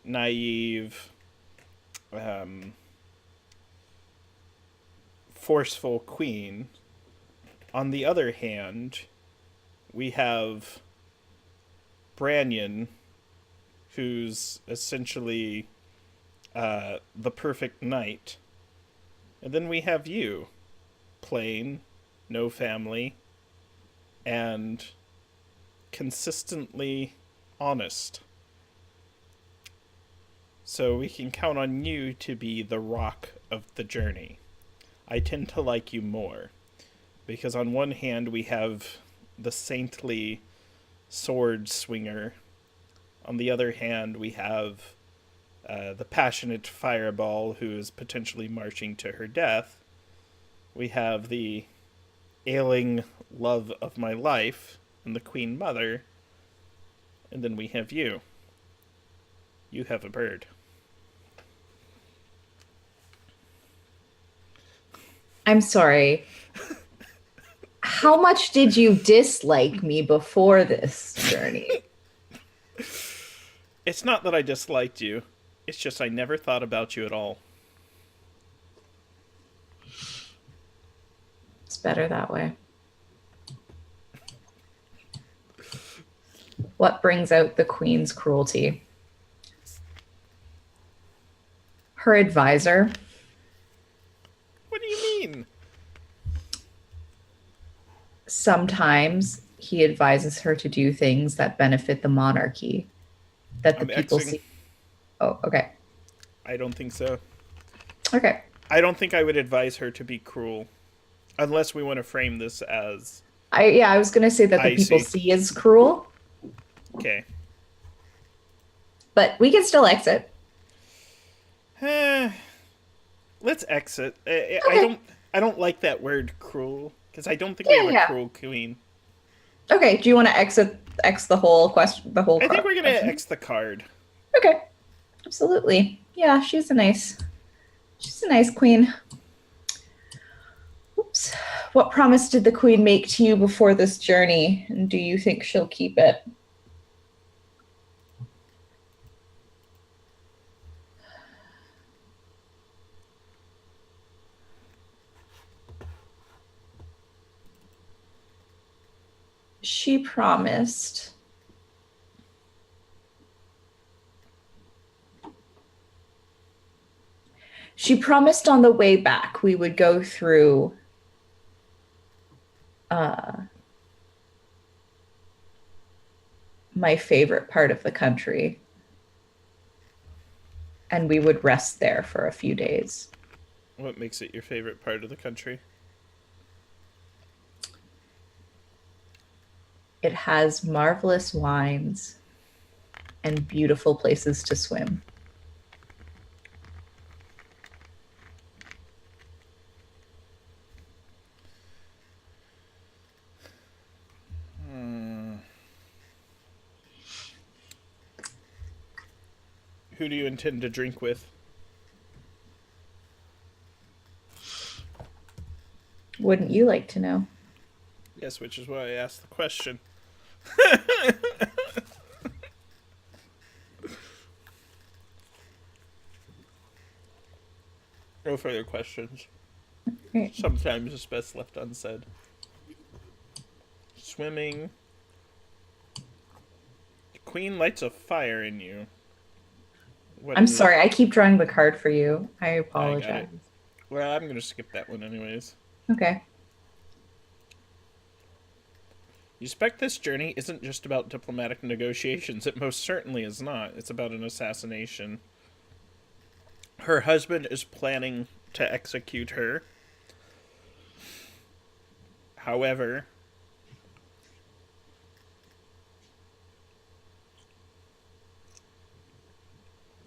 naive, um, forceful queen. On the other hand, we have Branyan, who's essentially the perfect knight. And then we have you, plain, no family, and consistently honest. So we can count on you to be the rock of the journey. I tend to like you more because on one hand we have the saintly sword swinger. On the other hand, we have the passionate fireball who is potentially marching to her death. We have the ailing love of my life and the queen mother. And then we have you. You have a bird.
I'm sorry. How much did you dislike me before this journey?
It's not that I disliked you. It's just I never thought about you at all.
It's better that way. What brings out the queen's cruelty? Her advisor.
What do you mean?
Sometimes he advises her to do things that benefit the monarchy, that the
I'm
people
Xing.
see. Oh, okay.
I don't think so.
Okay.
I don't think I would advise her to be cruel. Unless we want to frame this as...
I was going to say that the
I
people
see.
see as cruel,
Okay.
but we can still exit.
Let's exit.
Okay.
I don't like that word cruel because I don't think
Yeah,
we have
yeah.
a cruel queen.
Okay. Do you want to X the whole question? The whole.
I think we're gonna
question?
X the card.
Okay. Absolutely. Yeah, she's a nice queen. Oops. What promise did the queen make to you before this journey, and do you think she'll keep it? She promised. She promised on the way back we would go through my favorite part of the country, and we would rest there for a few days.
What makes it your favorite part of the country?
It has marvelous wines and beautiful places to swim.
Who do you intend to drink with?
Wouldn't you like to know?
Yes, which is why I asked the question. No further questions.
Right.
Sometimes it's best left unsaid. Swimming. The queen lights a fire in you. What
I'm
is it?
sorry, I keep drawing the card for you. I
I got
apologize.
it. Well, I'm gonna skip that one anyways.
Okay.
You suspect this journey isn't just about diplomatic negotiations. It most certainly is not. It's about an assassination. Her husband is planning to execute her. However,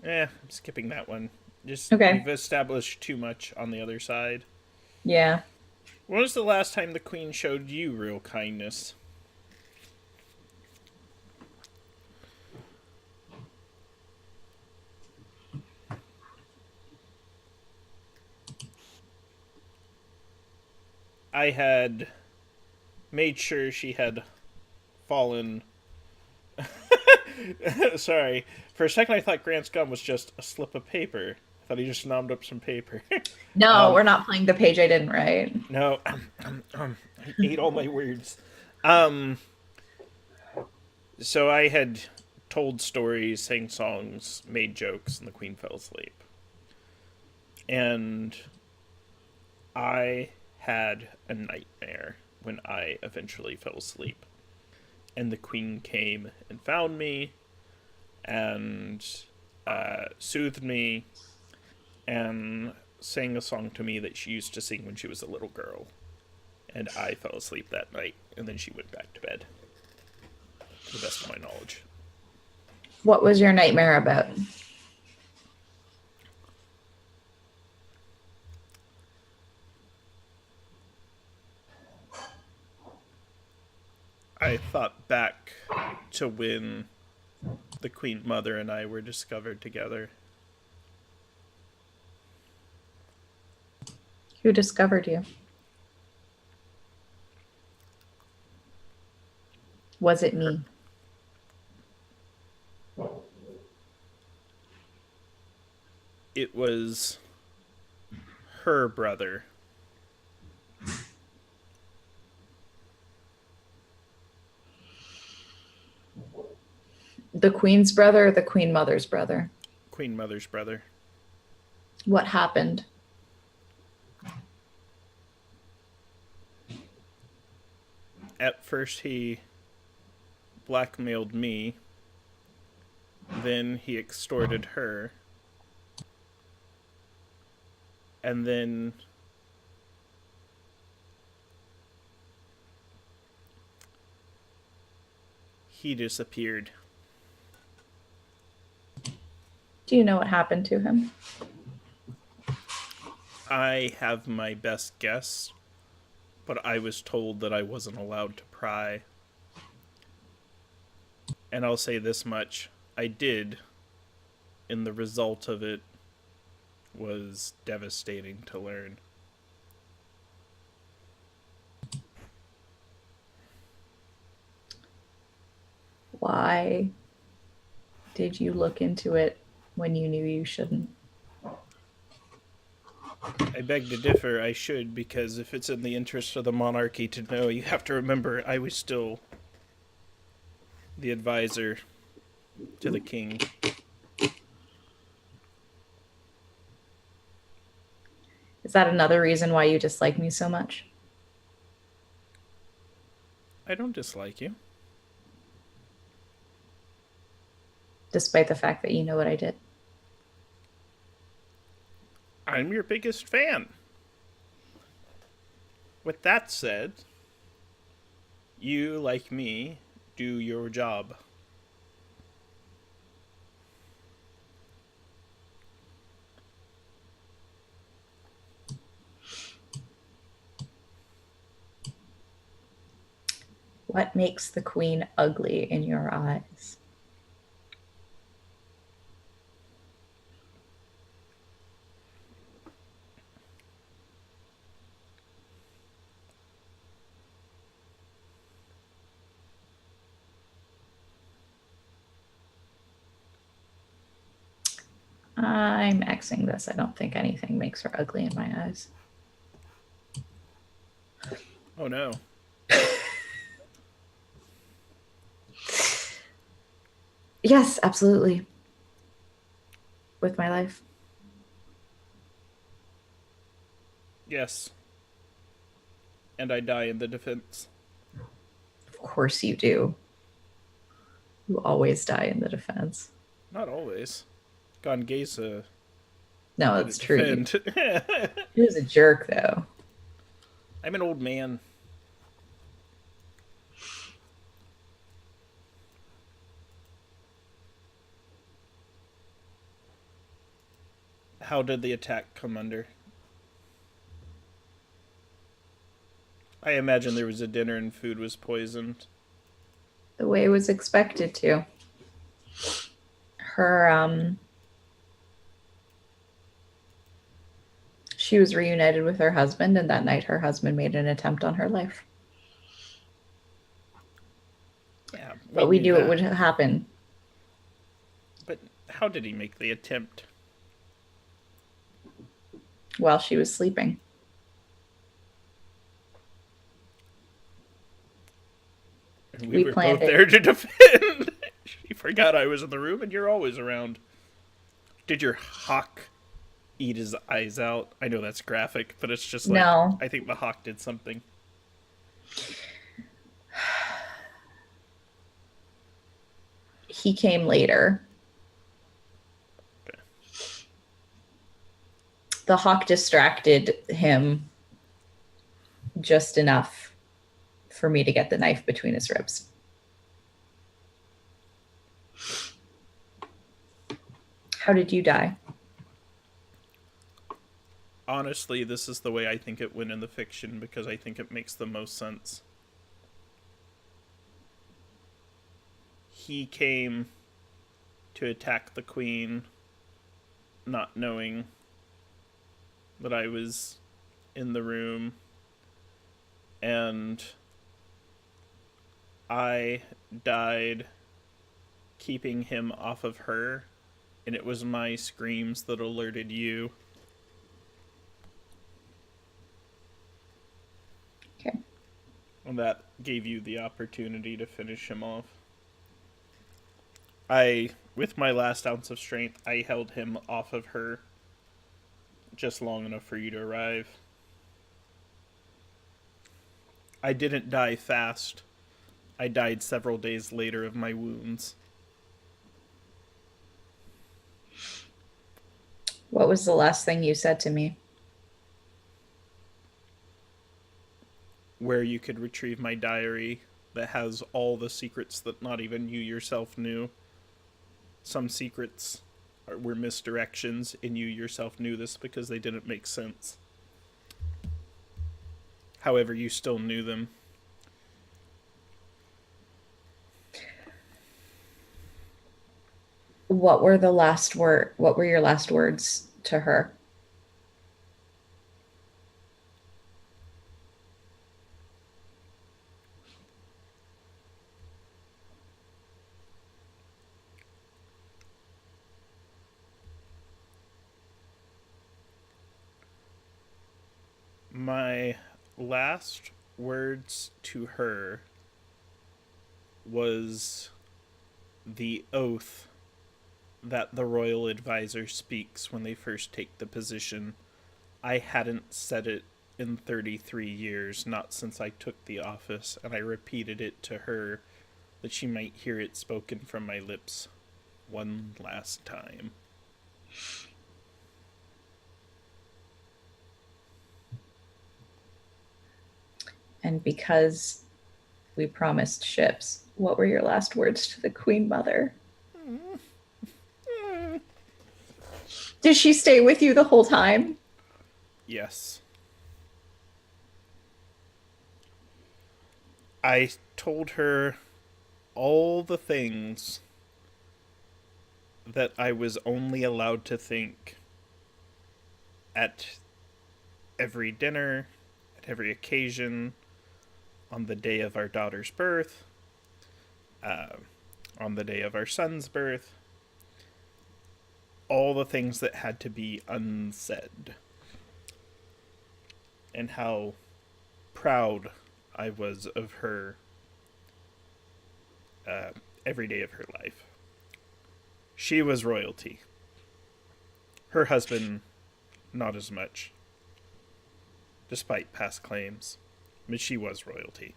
I'm skipping that one. Just
Okay.
we've established too much on the other side.
Yeah.
When was the last time the queen showed you real kindness? I had made sure she had fallen. Sorry. For a second, I thought Grant's gun was just a slip of paper. I thought he just nommed up some paper.
No, we're not playing the page I didn't write.
No, I ate all my words. So I had told stories, sang songs, made jokes, and the queen fell asleep. And I had a nightmare when I eventually fell asleep. And the queen came and found me and soothed me and sang a song to me that she used to sing when she was a little girl. And I fell asleep that night, and then she went back to bed. To the best of my knowledge.
What was your nightmare about?
I thought back to when the Queen Mother and I were discovered together.
Who discovered you? Was it me?
It was her brother.
The Queen's brother or the Queen Mother's brother?
Queen Mother's brother.
What happened?
At first he blackmailed me. Then he extorted her. And then he disappeared.
Do you know what happened to him?
I have my best guess, but I was told that I wasn't allowed to pry. And I'll say this much, I did, and the result of it was devastating to learn.
Why did you look into it when you knew you shouldn't?
I beg to differ, I should, because if it's in the interest of the monarchy to know, you have to remember I was still the advisor to the king.
Is that another reason why you dislike me so much?
I don't dislike you.
Despite the fact that you know what I did.
I'm your biggest fan. With that said, you, like me, do your job.
What makes the queen ugly in your eyes? I'm Xing this. I don't think anything makes her ugly in my eyes.
Oh no.
Yes, absolutely. With my life.
Yes. And I die in the defense.
Of course you do. You always die in the defense.
Not always. Gongesa
No,
didn't
that's true.
defend.
He was a jerk, though.
I'm an old man. How did the attack come under? I imagine there was a dinner and food was poisoned.
The way it was expected to. She was reunited with her husband, and that night her husband made an attempt on her life.
Yeah,
But we knew
that.
it would happen.
But how did he make the attempt?
While she was sleeping.
We were
planned
both
it.
there to defend. She forgot I was in the room, and you're always around. Did your hawk eat his eyes out? I know that's graphic, but it's just like,
No.
I think the hawk did something.
He came later.
Okay.
The hawk distracted him just enough for me to get the knife between his ribs. How did you die?
Honestly, this is the way I think it went in the fiction because I think it makes the most sense. He came to attack the queen, not knowing that I was in the room, and I died keeping him off of her, and it was my screams that alerted you.
Okay.
And that gave you the opportunity to finish him off. With my last ounce of strength, I held him off of her just long enough for you to arrive. I didn't die fast. I died several days later of my wounds.
What was the last thing you said to me?
Where you could retrieve my diary that has all the secrets that not even you yourself knew. Some secrets were misdirections, and you yourself knew this because they didn't make sense. However, you still knew them.
What were your last words to her?
My last words to her was the oath that the royal advisor speaks when they first take the position. I hadn't said it in 33 years, not since I took the office, and I repeated it to her that she might hear it spoken from my lips one last time.
And because we promised ships, what were your last words to the Queen Mother? Did she stay with you the whole time?
Yes. I told her all the things that I was only allowed to think at every dinner, at every occasion, on the day of our daughter's birth, on the day of our son's birth, all the things that had to be unsaid, and how proud I was of her every day of her life. She was royalty. Her husband, not as much, despite past claims, but she was royalty.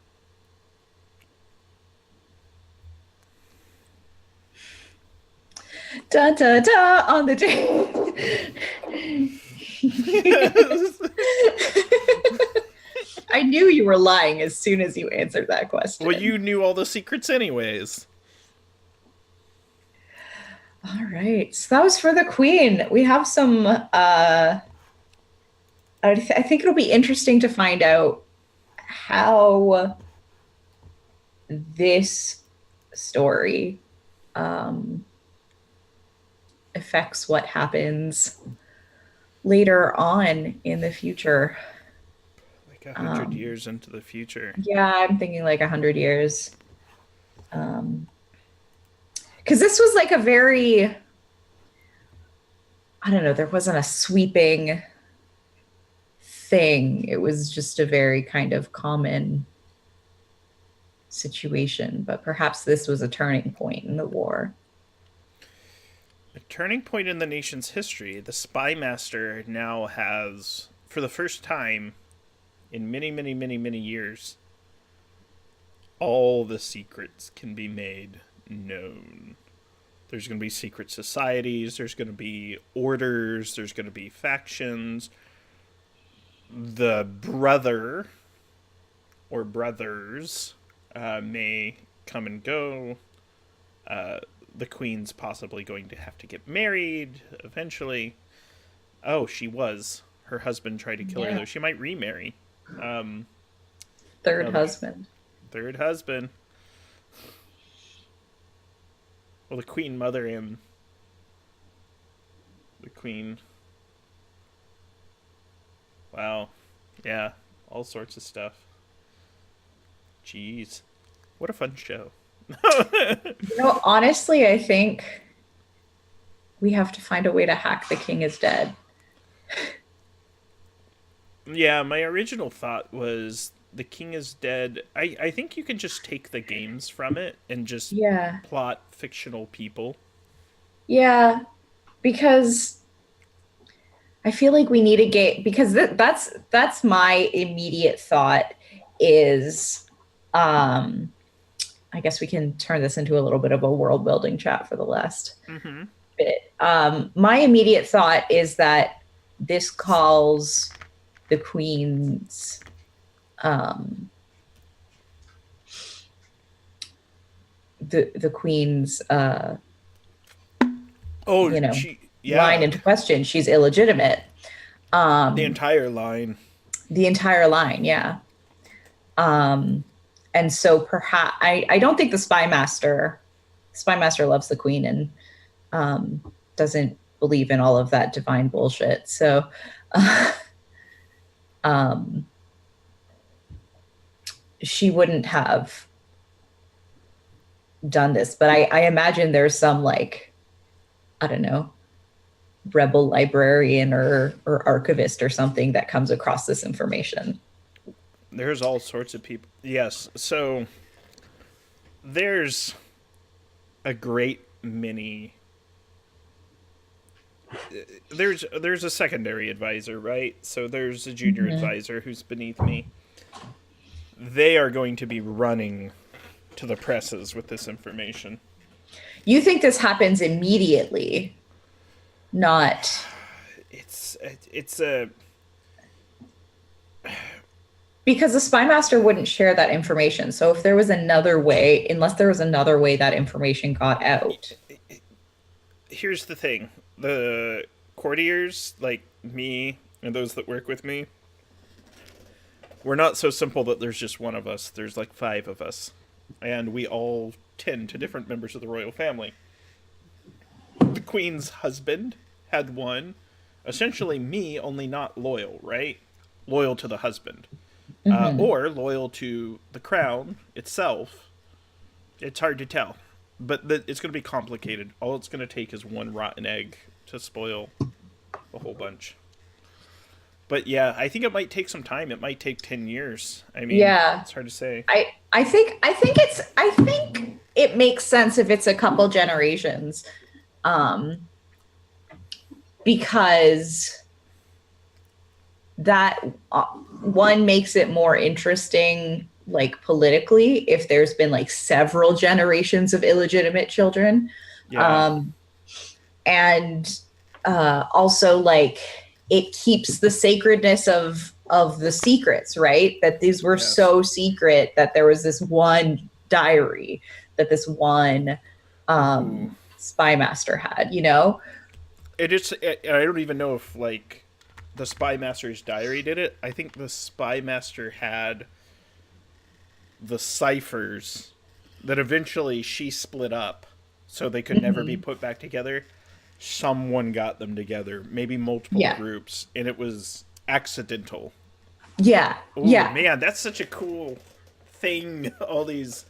Da da da on the day. I knew you were lying as soon as you answered that question.
Well, you knew all the secrets anyways.
All right. So that was for the Queen. We have some I think it'll be interesting to find out how this story affects what happens later on in the future.
Like 100 years into the future.
Yeah, I'm thinking like 100 years. Because this was like a very, I don't know, there wasn't a sweeping thing. It was just a very kind of common situation. But perhaps this was a turning point in the war.
A turning point in the nation's history. The Spy Master now has, for the first time in many, many, many, many years, all the secrets can be made known. There's going to be secret societies, there's going to be orders, there's going to be factions. The brother or brothers may come and go. The Queen's possibly going to have to get married eventually. Oh, she was. Her husband tried to kill her, though. She might remarry.
Third husband.
Third husband. Well, the Queen Mother and the Queen. Wow. Yeah. All sorts of stuff. Jeez. What a fun show.
Honestly, I think we have to find a way to hack The King is Dead.
Yeah, my original thought was The King is Dead. I think you can just take the games from it and just plot fictional people.
Yeah, because I feel like we need a game, because that's my immediate thought is, I guess we can turn this into a little bit of a world building chat for the last bit. My immediate thought is that this calls the Queen's the Queen's line into question. She's illegitimate.
The entire line.
The entire line, yeah. And so perhaps I don't think the Spy Master loves the Queen and doesn't believe in all of that divine bullshit. So she wouldn't have done this. But I imagine there's some, like, I don't know, rebel librarian or archivist or something that comes across this information.
There's all sorts of people. Yes. So there's a great many. There's a secondary advisor, right? So there's a junior
Mhm.
advisor who's beneath me. They are going to be running to the presses with this information.
You think this happens immediately, not
It's a
because the spy master wouldn't share that information. So if there was another way, unless there was another way that information got out.
Here's the thing: the courtiers, like me and those that work with me, we're not so simple that there's just one of us. There's like five of us, and we all tend to different members of the royal family. The queen's husband had one, essentially me, only not loyal, right? Loyal to the husband,
Mhm.
or loyal to the crown itself. It's hard to tell, but it's going to be complicated. All it's going to take is one rotten egg to spoil a whole bunch. But yeah, I think it might take some time. It might take 10 years. I mean,
Yeah.
it's hard to say.
I think it makes sense if it's a couple generations. Um because that one makes it more interesting like politically if there's been like several generations of illegitimate children.
Yeah.
um and also like it keeps the sacredness of the secrets, right? That these were
Yes.
so secret that there was this one diary that this one
Ooh.
spy master had, you know?
I don't even know if, like, the Spy Master's diary did it. I think the Spy Master had the ciphers that eventually she split up so they could never be
Hmm.
put back together. Someone got them together, maybe multiple
Yeah.
groups, and it was accidental.
Yeah.
Oh
Yeah.
man, that's such a cool thing. All these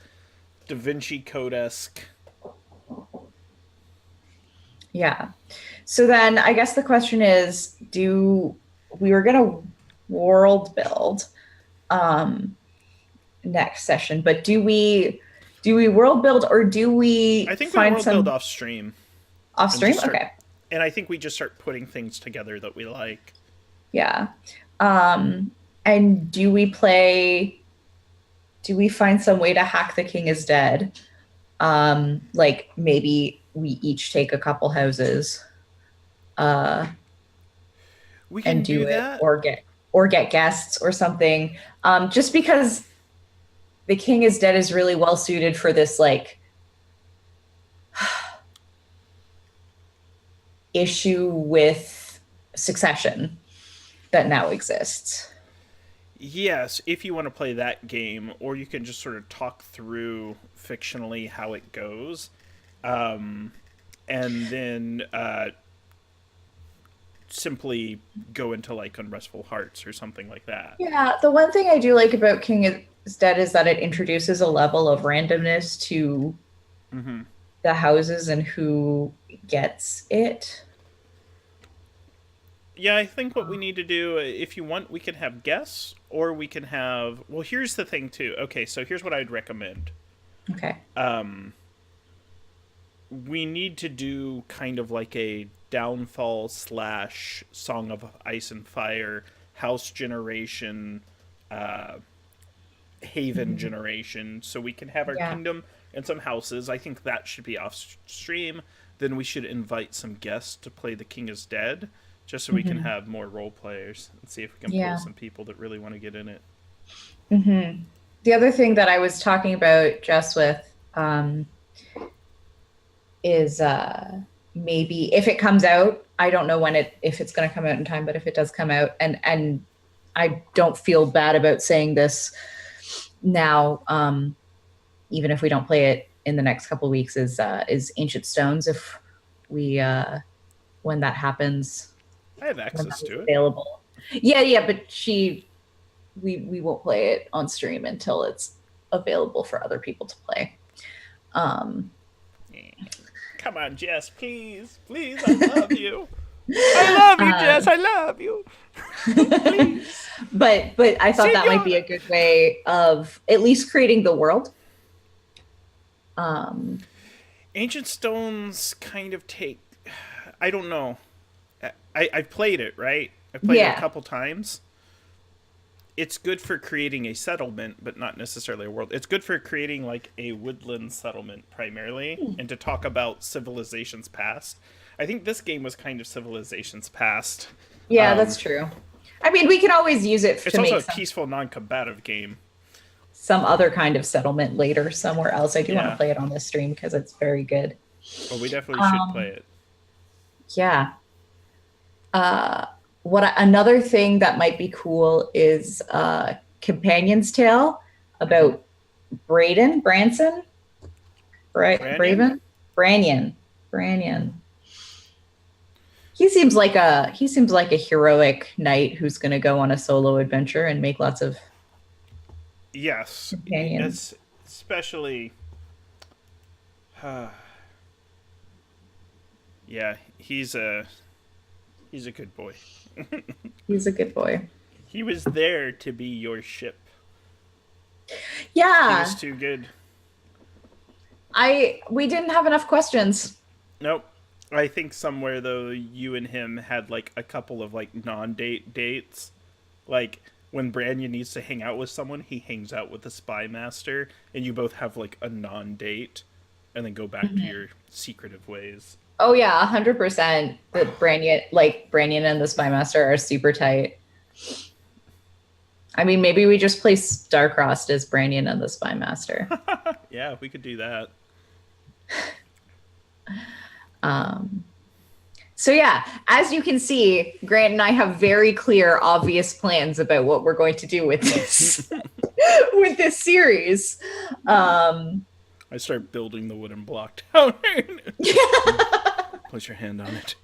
Da Vinci Code esque.
Yeah. So then I guess the question is, do we were going to world build um next session, but do we world build or do we
I think we
find
world build
some
off stream
off
and
stream?
just start.
Okay.
And I think we just start putting things together that we like.
Yeah. And do we find some way to hack the king is dead? Like maybe we each take a couple houses uh
We can
and do
do
it,
that.
or get guests or something. Just because the king is dead is really well suited for this like issue with succession that now exists.
Yes, if you want to play that game, or you can just sort of talk through fictionally how it goes, um, and then simply go into like Unrestful Hearts or something like that.
Yeah, the one thing I do like about King is Dead is that it introduces a level of randomness to
Hmm.
the houses and who gets it.
Yeah, I think what we need to do, if you want, we can have guests, or we can have. Well, here's the thing too. Okay, so here's what I'd recommend.
Okay.
We need to do kind of like a downfall slash Song of Ice and Fire, House Generation, uh, Haven
Mhm.
Generation, so we can have our
Yeah.
kingdom and some houses. I think that should be off stream. Then we should invite some guests to play The King is Dead, just so we can
Hmm.
have more role players and see if we can pull
Yeah.
some people that really want to get in it.
Hmm. The other thing that I was talking about just with um, is maybe if it comes out, I don't know when if it's going to come out in time, but if it does come out, and I don't feel bad about saying this now, even if we don't play it in the next couple of weeks, is Ancient Stones. If we when that happens,
I have
when
access
that is
to it.
available. Yeah, yeah, but we won't play it on stream until it's available for other people to play. Um,
Come on, Jess, please, please, I love you. I love you, Jess. I love you. Please,
but I thought that might be
Senora.
a good way of at least creating the world. Um,
Ancient Stones kind of take. I don't know. I've played it, right? I've played it a
Yeah.
couple times. It's good for creating a settlement, but not necessarily a world. It's good for creating like a woodland settlement primarily, and to talk about civilizations past. I think this game was kind of civilizations past.
Yeah,
Um,
that's true. I mean, we can always use it
it's
to
also
make
a peaceful, non-combative game.
some other kind of settlement later somewhere else. I do want to
Yeah.
play it on this stream because it's very good.
Well, we definitely should play
Um,
it.
yeah. Uh, another thing that might be cool is Companion's Tale
Mm-hmm.
about Branson, right?
Branyan?
Braven, Branyan. He seems like a heroic knight who's going to go on a solo adventure and make lots of
Yes.
companions.
It's especially. Yeah, he's a good boy.
He's a good boy.
He was there to be your ship. He
Yeah,
was too good.
we didn't have enough questions.
Nope. I think somewhere though you and him had like a couple of like non-date dates. Like when Branya needs to hang out with someone, he hangs out with the spy master and you both have like a non-date and then go back to
Mhm.
your secretive ways.
Oh yeah, 100%. The Branyan and the Spy Master are super tight. I mean, maybe we just play Starcrossed as Branyan and the Spy Master.
Yeah, we could do that.
Um, so yeah, as you can see, Grant and I have very clear, obvious plans about what we're going to do with this with this series. Um,
I start building the wooden block down. Place your hand on it.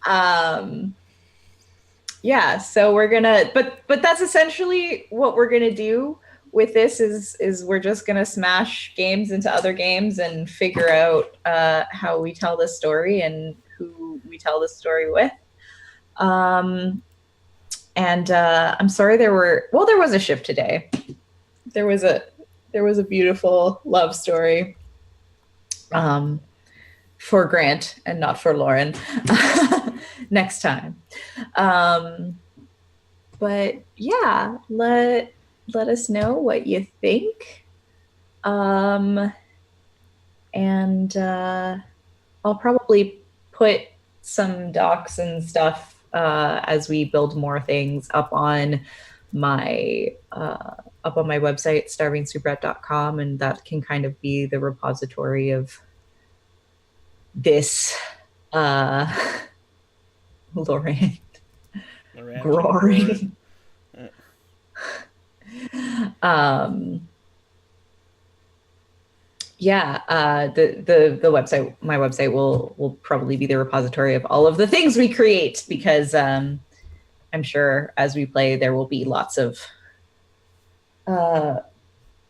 um, yeah, so we're gonna, but that's essentially what we're gonna do with this is we're just gonna smash games into other games and figure out how we tell this story and who we tell this story with. Um, and I'm sorry there was a shift today. There was a beautiful love story for Grant and not for Lauren next time. But yeah, let us know what you think. And I'll probably put some docs and stuff as we build more things up on my website, starvingsoubrette.com, and that can kind of be the repository of this Lorraine Grory. Yeah, the website, my website will probably be the repository of all of the things we create because I'm sure as we play there will be lots of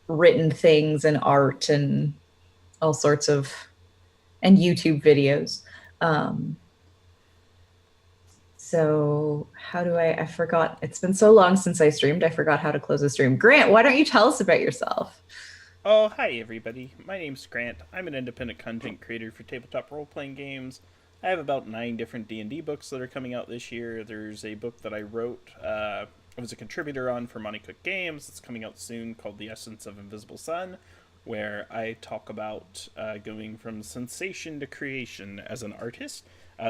written things and art and all sorts of and YouTube videos. So how do I forgot, it's been so long since I streamed, I forgot how to close the stream. Grant, why don't you tell us about yourself?
Oh, hi everybody. My name's Grant. I'm an independent content creator for tabletop role-playing games. I have about 9 different D&D books that are coming out this year. There's a book that I wrote, I was a contributor on for Monty Cook Games. It's coming out soon called The Essence of Invisible Sun, where I talk about going from sensation to creation as an artist.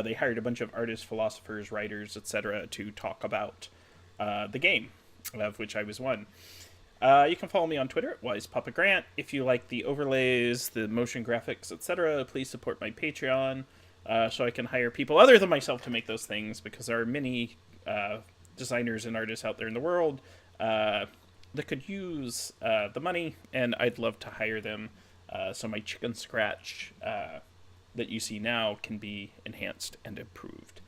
They hired a bunch of artists, philosophers, writers, etc. to talk about the game, of which I was one. You can follow me on Twitter at WisePapaGrant. If you like the overlays, the motion graphics, etc., please support my Patreon so I can hire people other than myself to make those things, because there are many designers and artists out there in the world that could use the money, and I'd love to hire them so my chicken scratch that you see now can be enhanced and improved.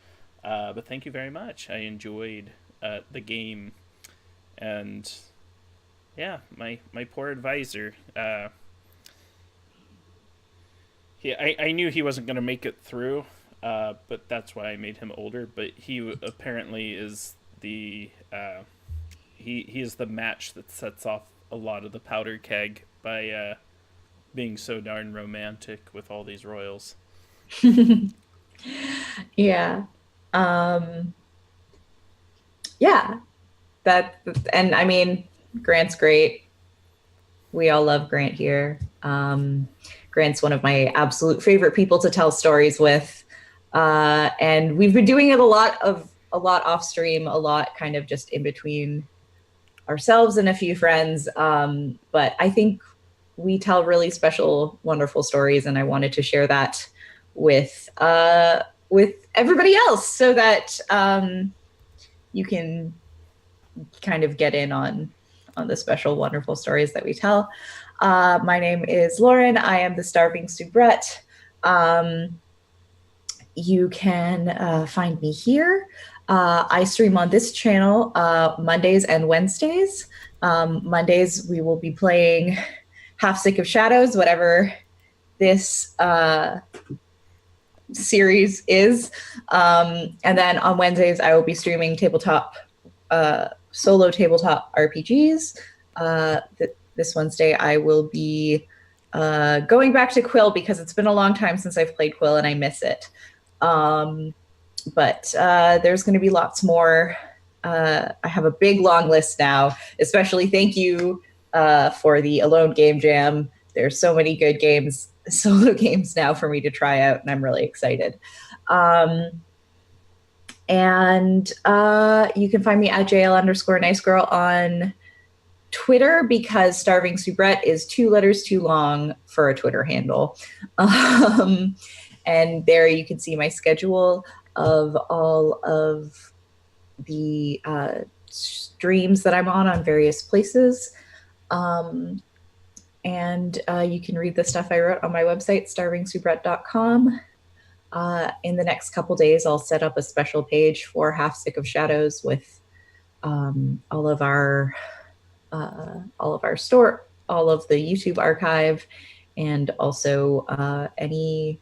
But thank you very much. I enjoyed the game, and yeah, my poor advisor. I knew he wasn't going to make it through, but that's why I made him older. But he apparently is the he is the match that sets off a lot of the powder keg by being so darn romantic with all these royals.
Yeah. Um, yeah. That and I mean, Grant's great. We all love Grant here. Grant's one of my absolute favorite people to tell stories with, and we've been doing it a lot off stream, a lot kind of just in between ourselves and a few friends. But I think we tell really special, wonderful stories, and I wanted to share that with everybody else so that you can kind of get in on the special, wonderful stories that we tell. My name is Lauren. I am the Starving Soubrette. You can find me here. I stream on this channel Mondays and Wednesdays. Mondays, we will be playing Half Sick of Shadows, whatever this series is. And then on Wednesdays, I will be streaming solo tabletop RPGs. This Wednesday, I will be going back to Quill because it's been a long time since I've played Quill and I miss it. But there's going to be lots more. I have a big long list now, especially thank you for the Alone Game Jam. There's so many good games, solo games now for me to try out, and I'm really excited. And you can find me at JL_NiceGirl on Twitter because Starving Soubrette is 2 letters too long for a Twitter handle. And there you can see my schedule of all of the streams that I'm on various places. And you can read the stuff I wrote on my website, starvingsoubrette.com. In the next couple days, I'll set up a special page for Half Sick of Shadows with all of our store, all of the YouTube archive, and also any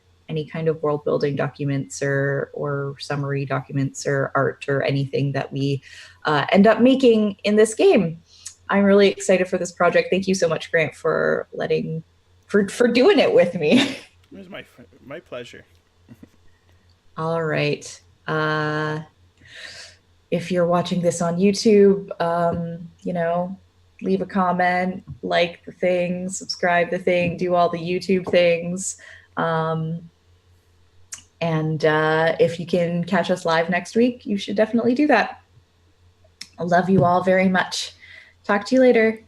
kind of world building documents or summary documents or art or anything that we end up making in this game. I'm really excited for this project. Thank you so much, Grant, for doing it with me.
It was my pleasure.
All right. If you're watching this on YouTube, leave a comment, like the thing, subscribe the thing, do all the YouTube things. And if you can catch us live next week, you should definitely do that. I love you all very much. Talk to you later.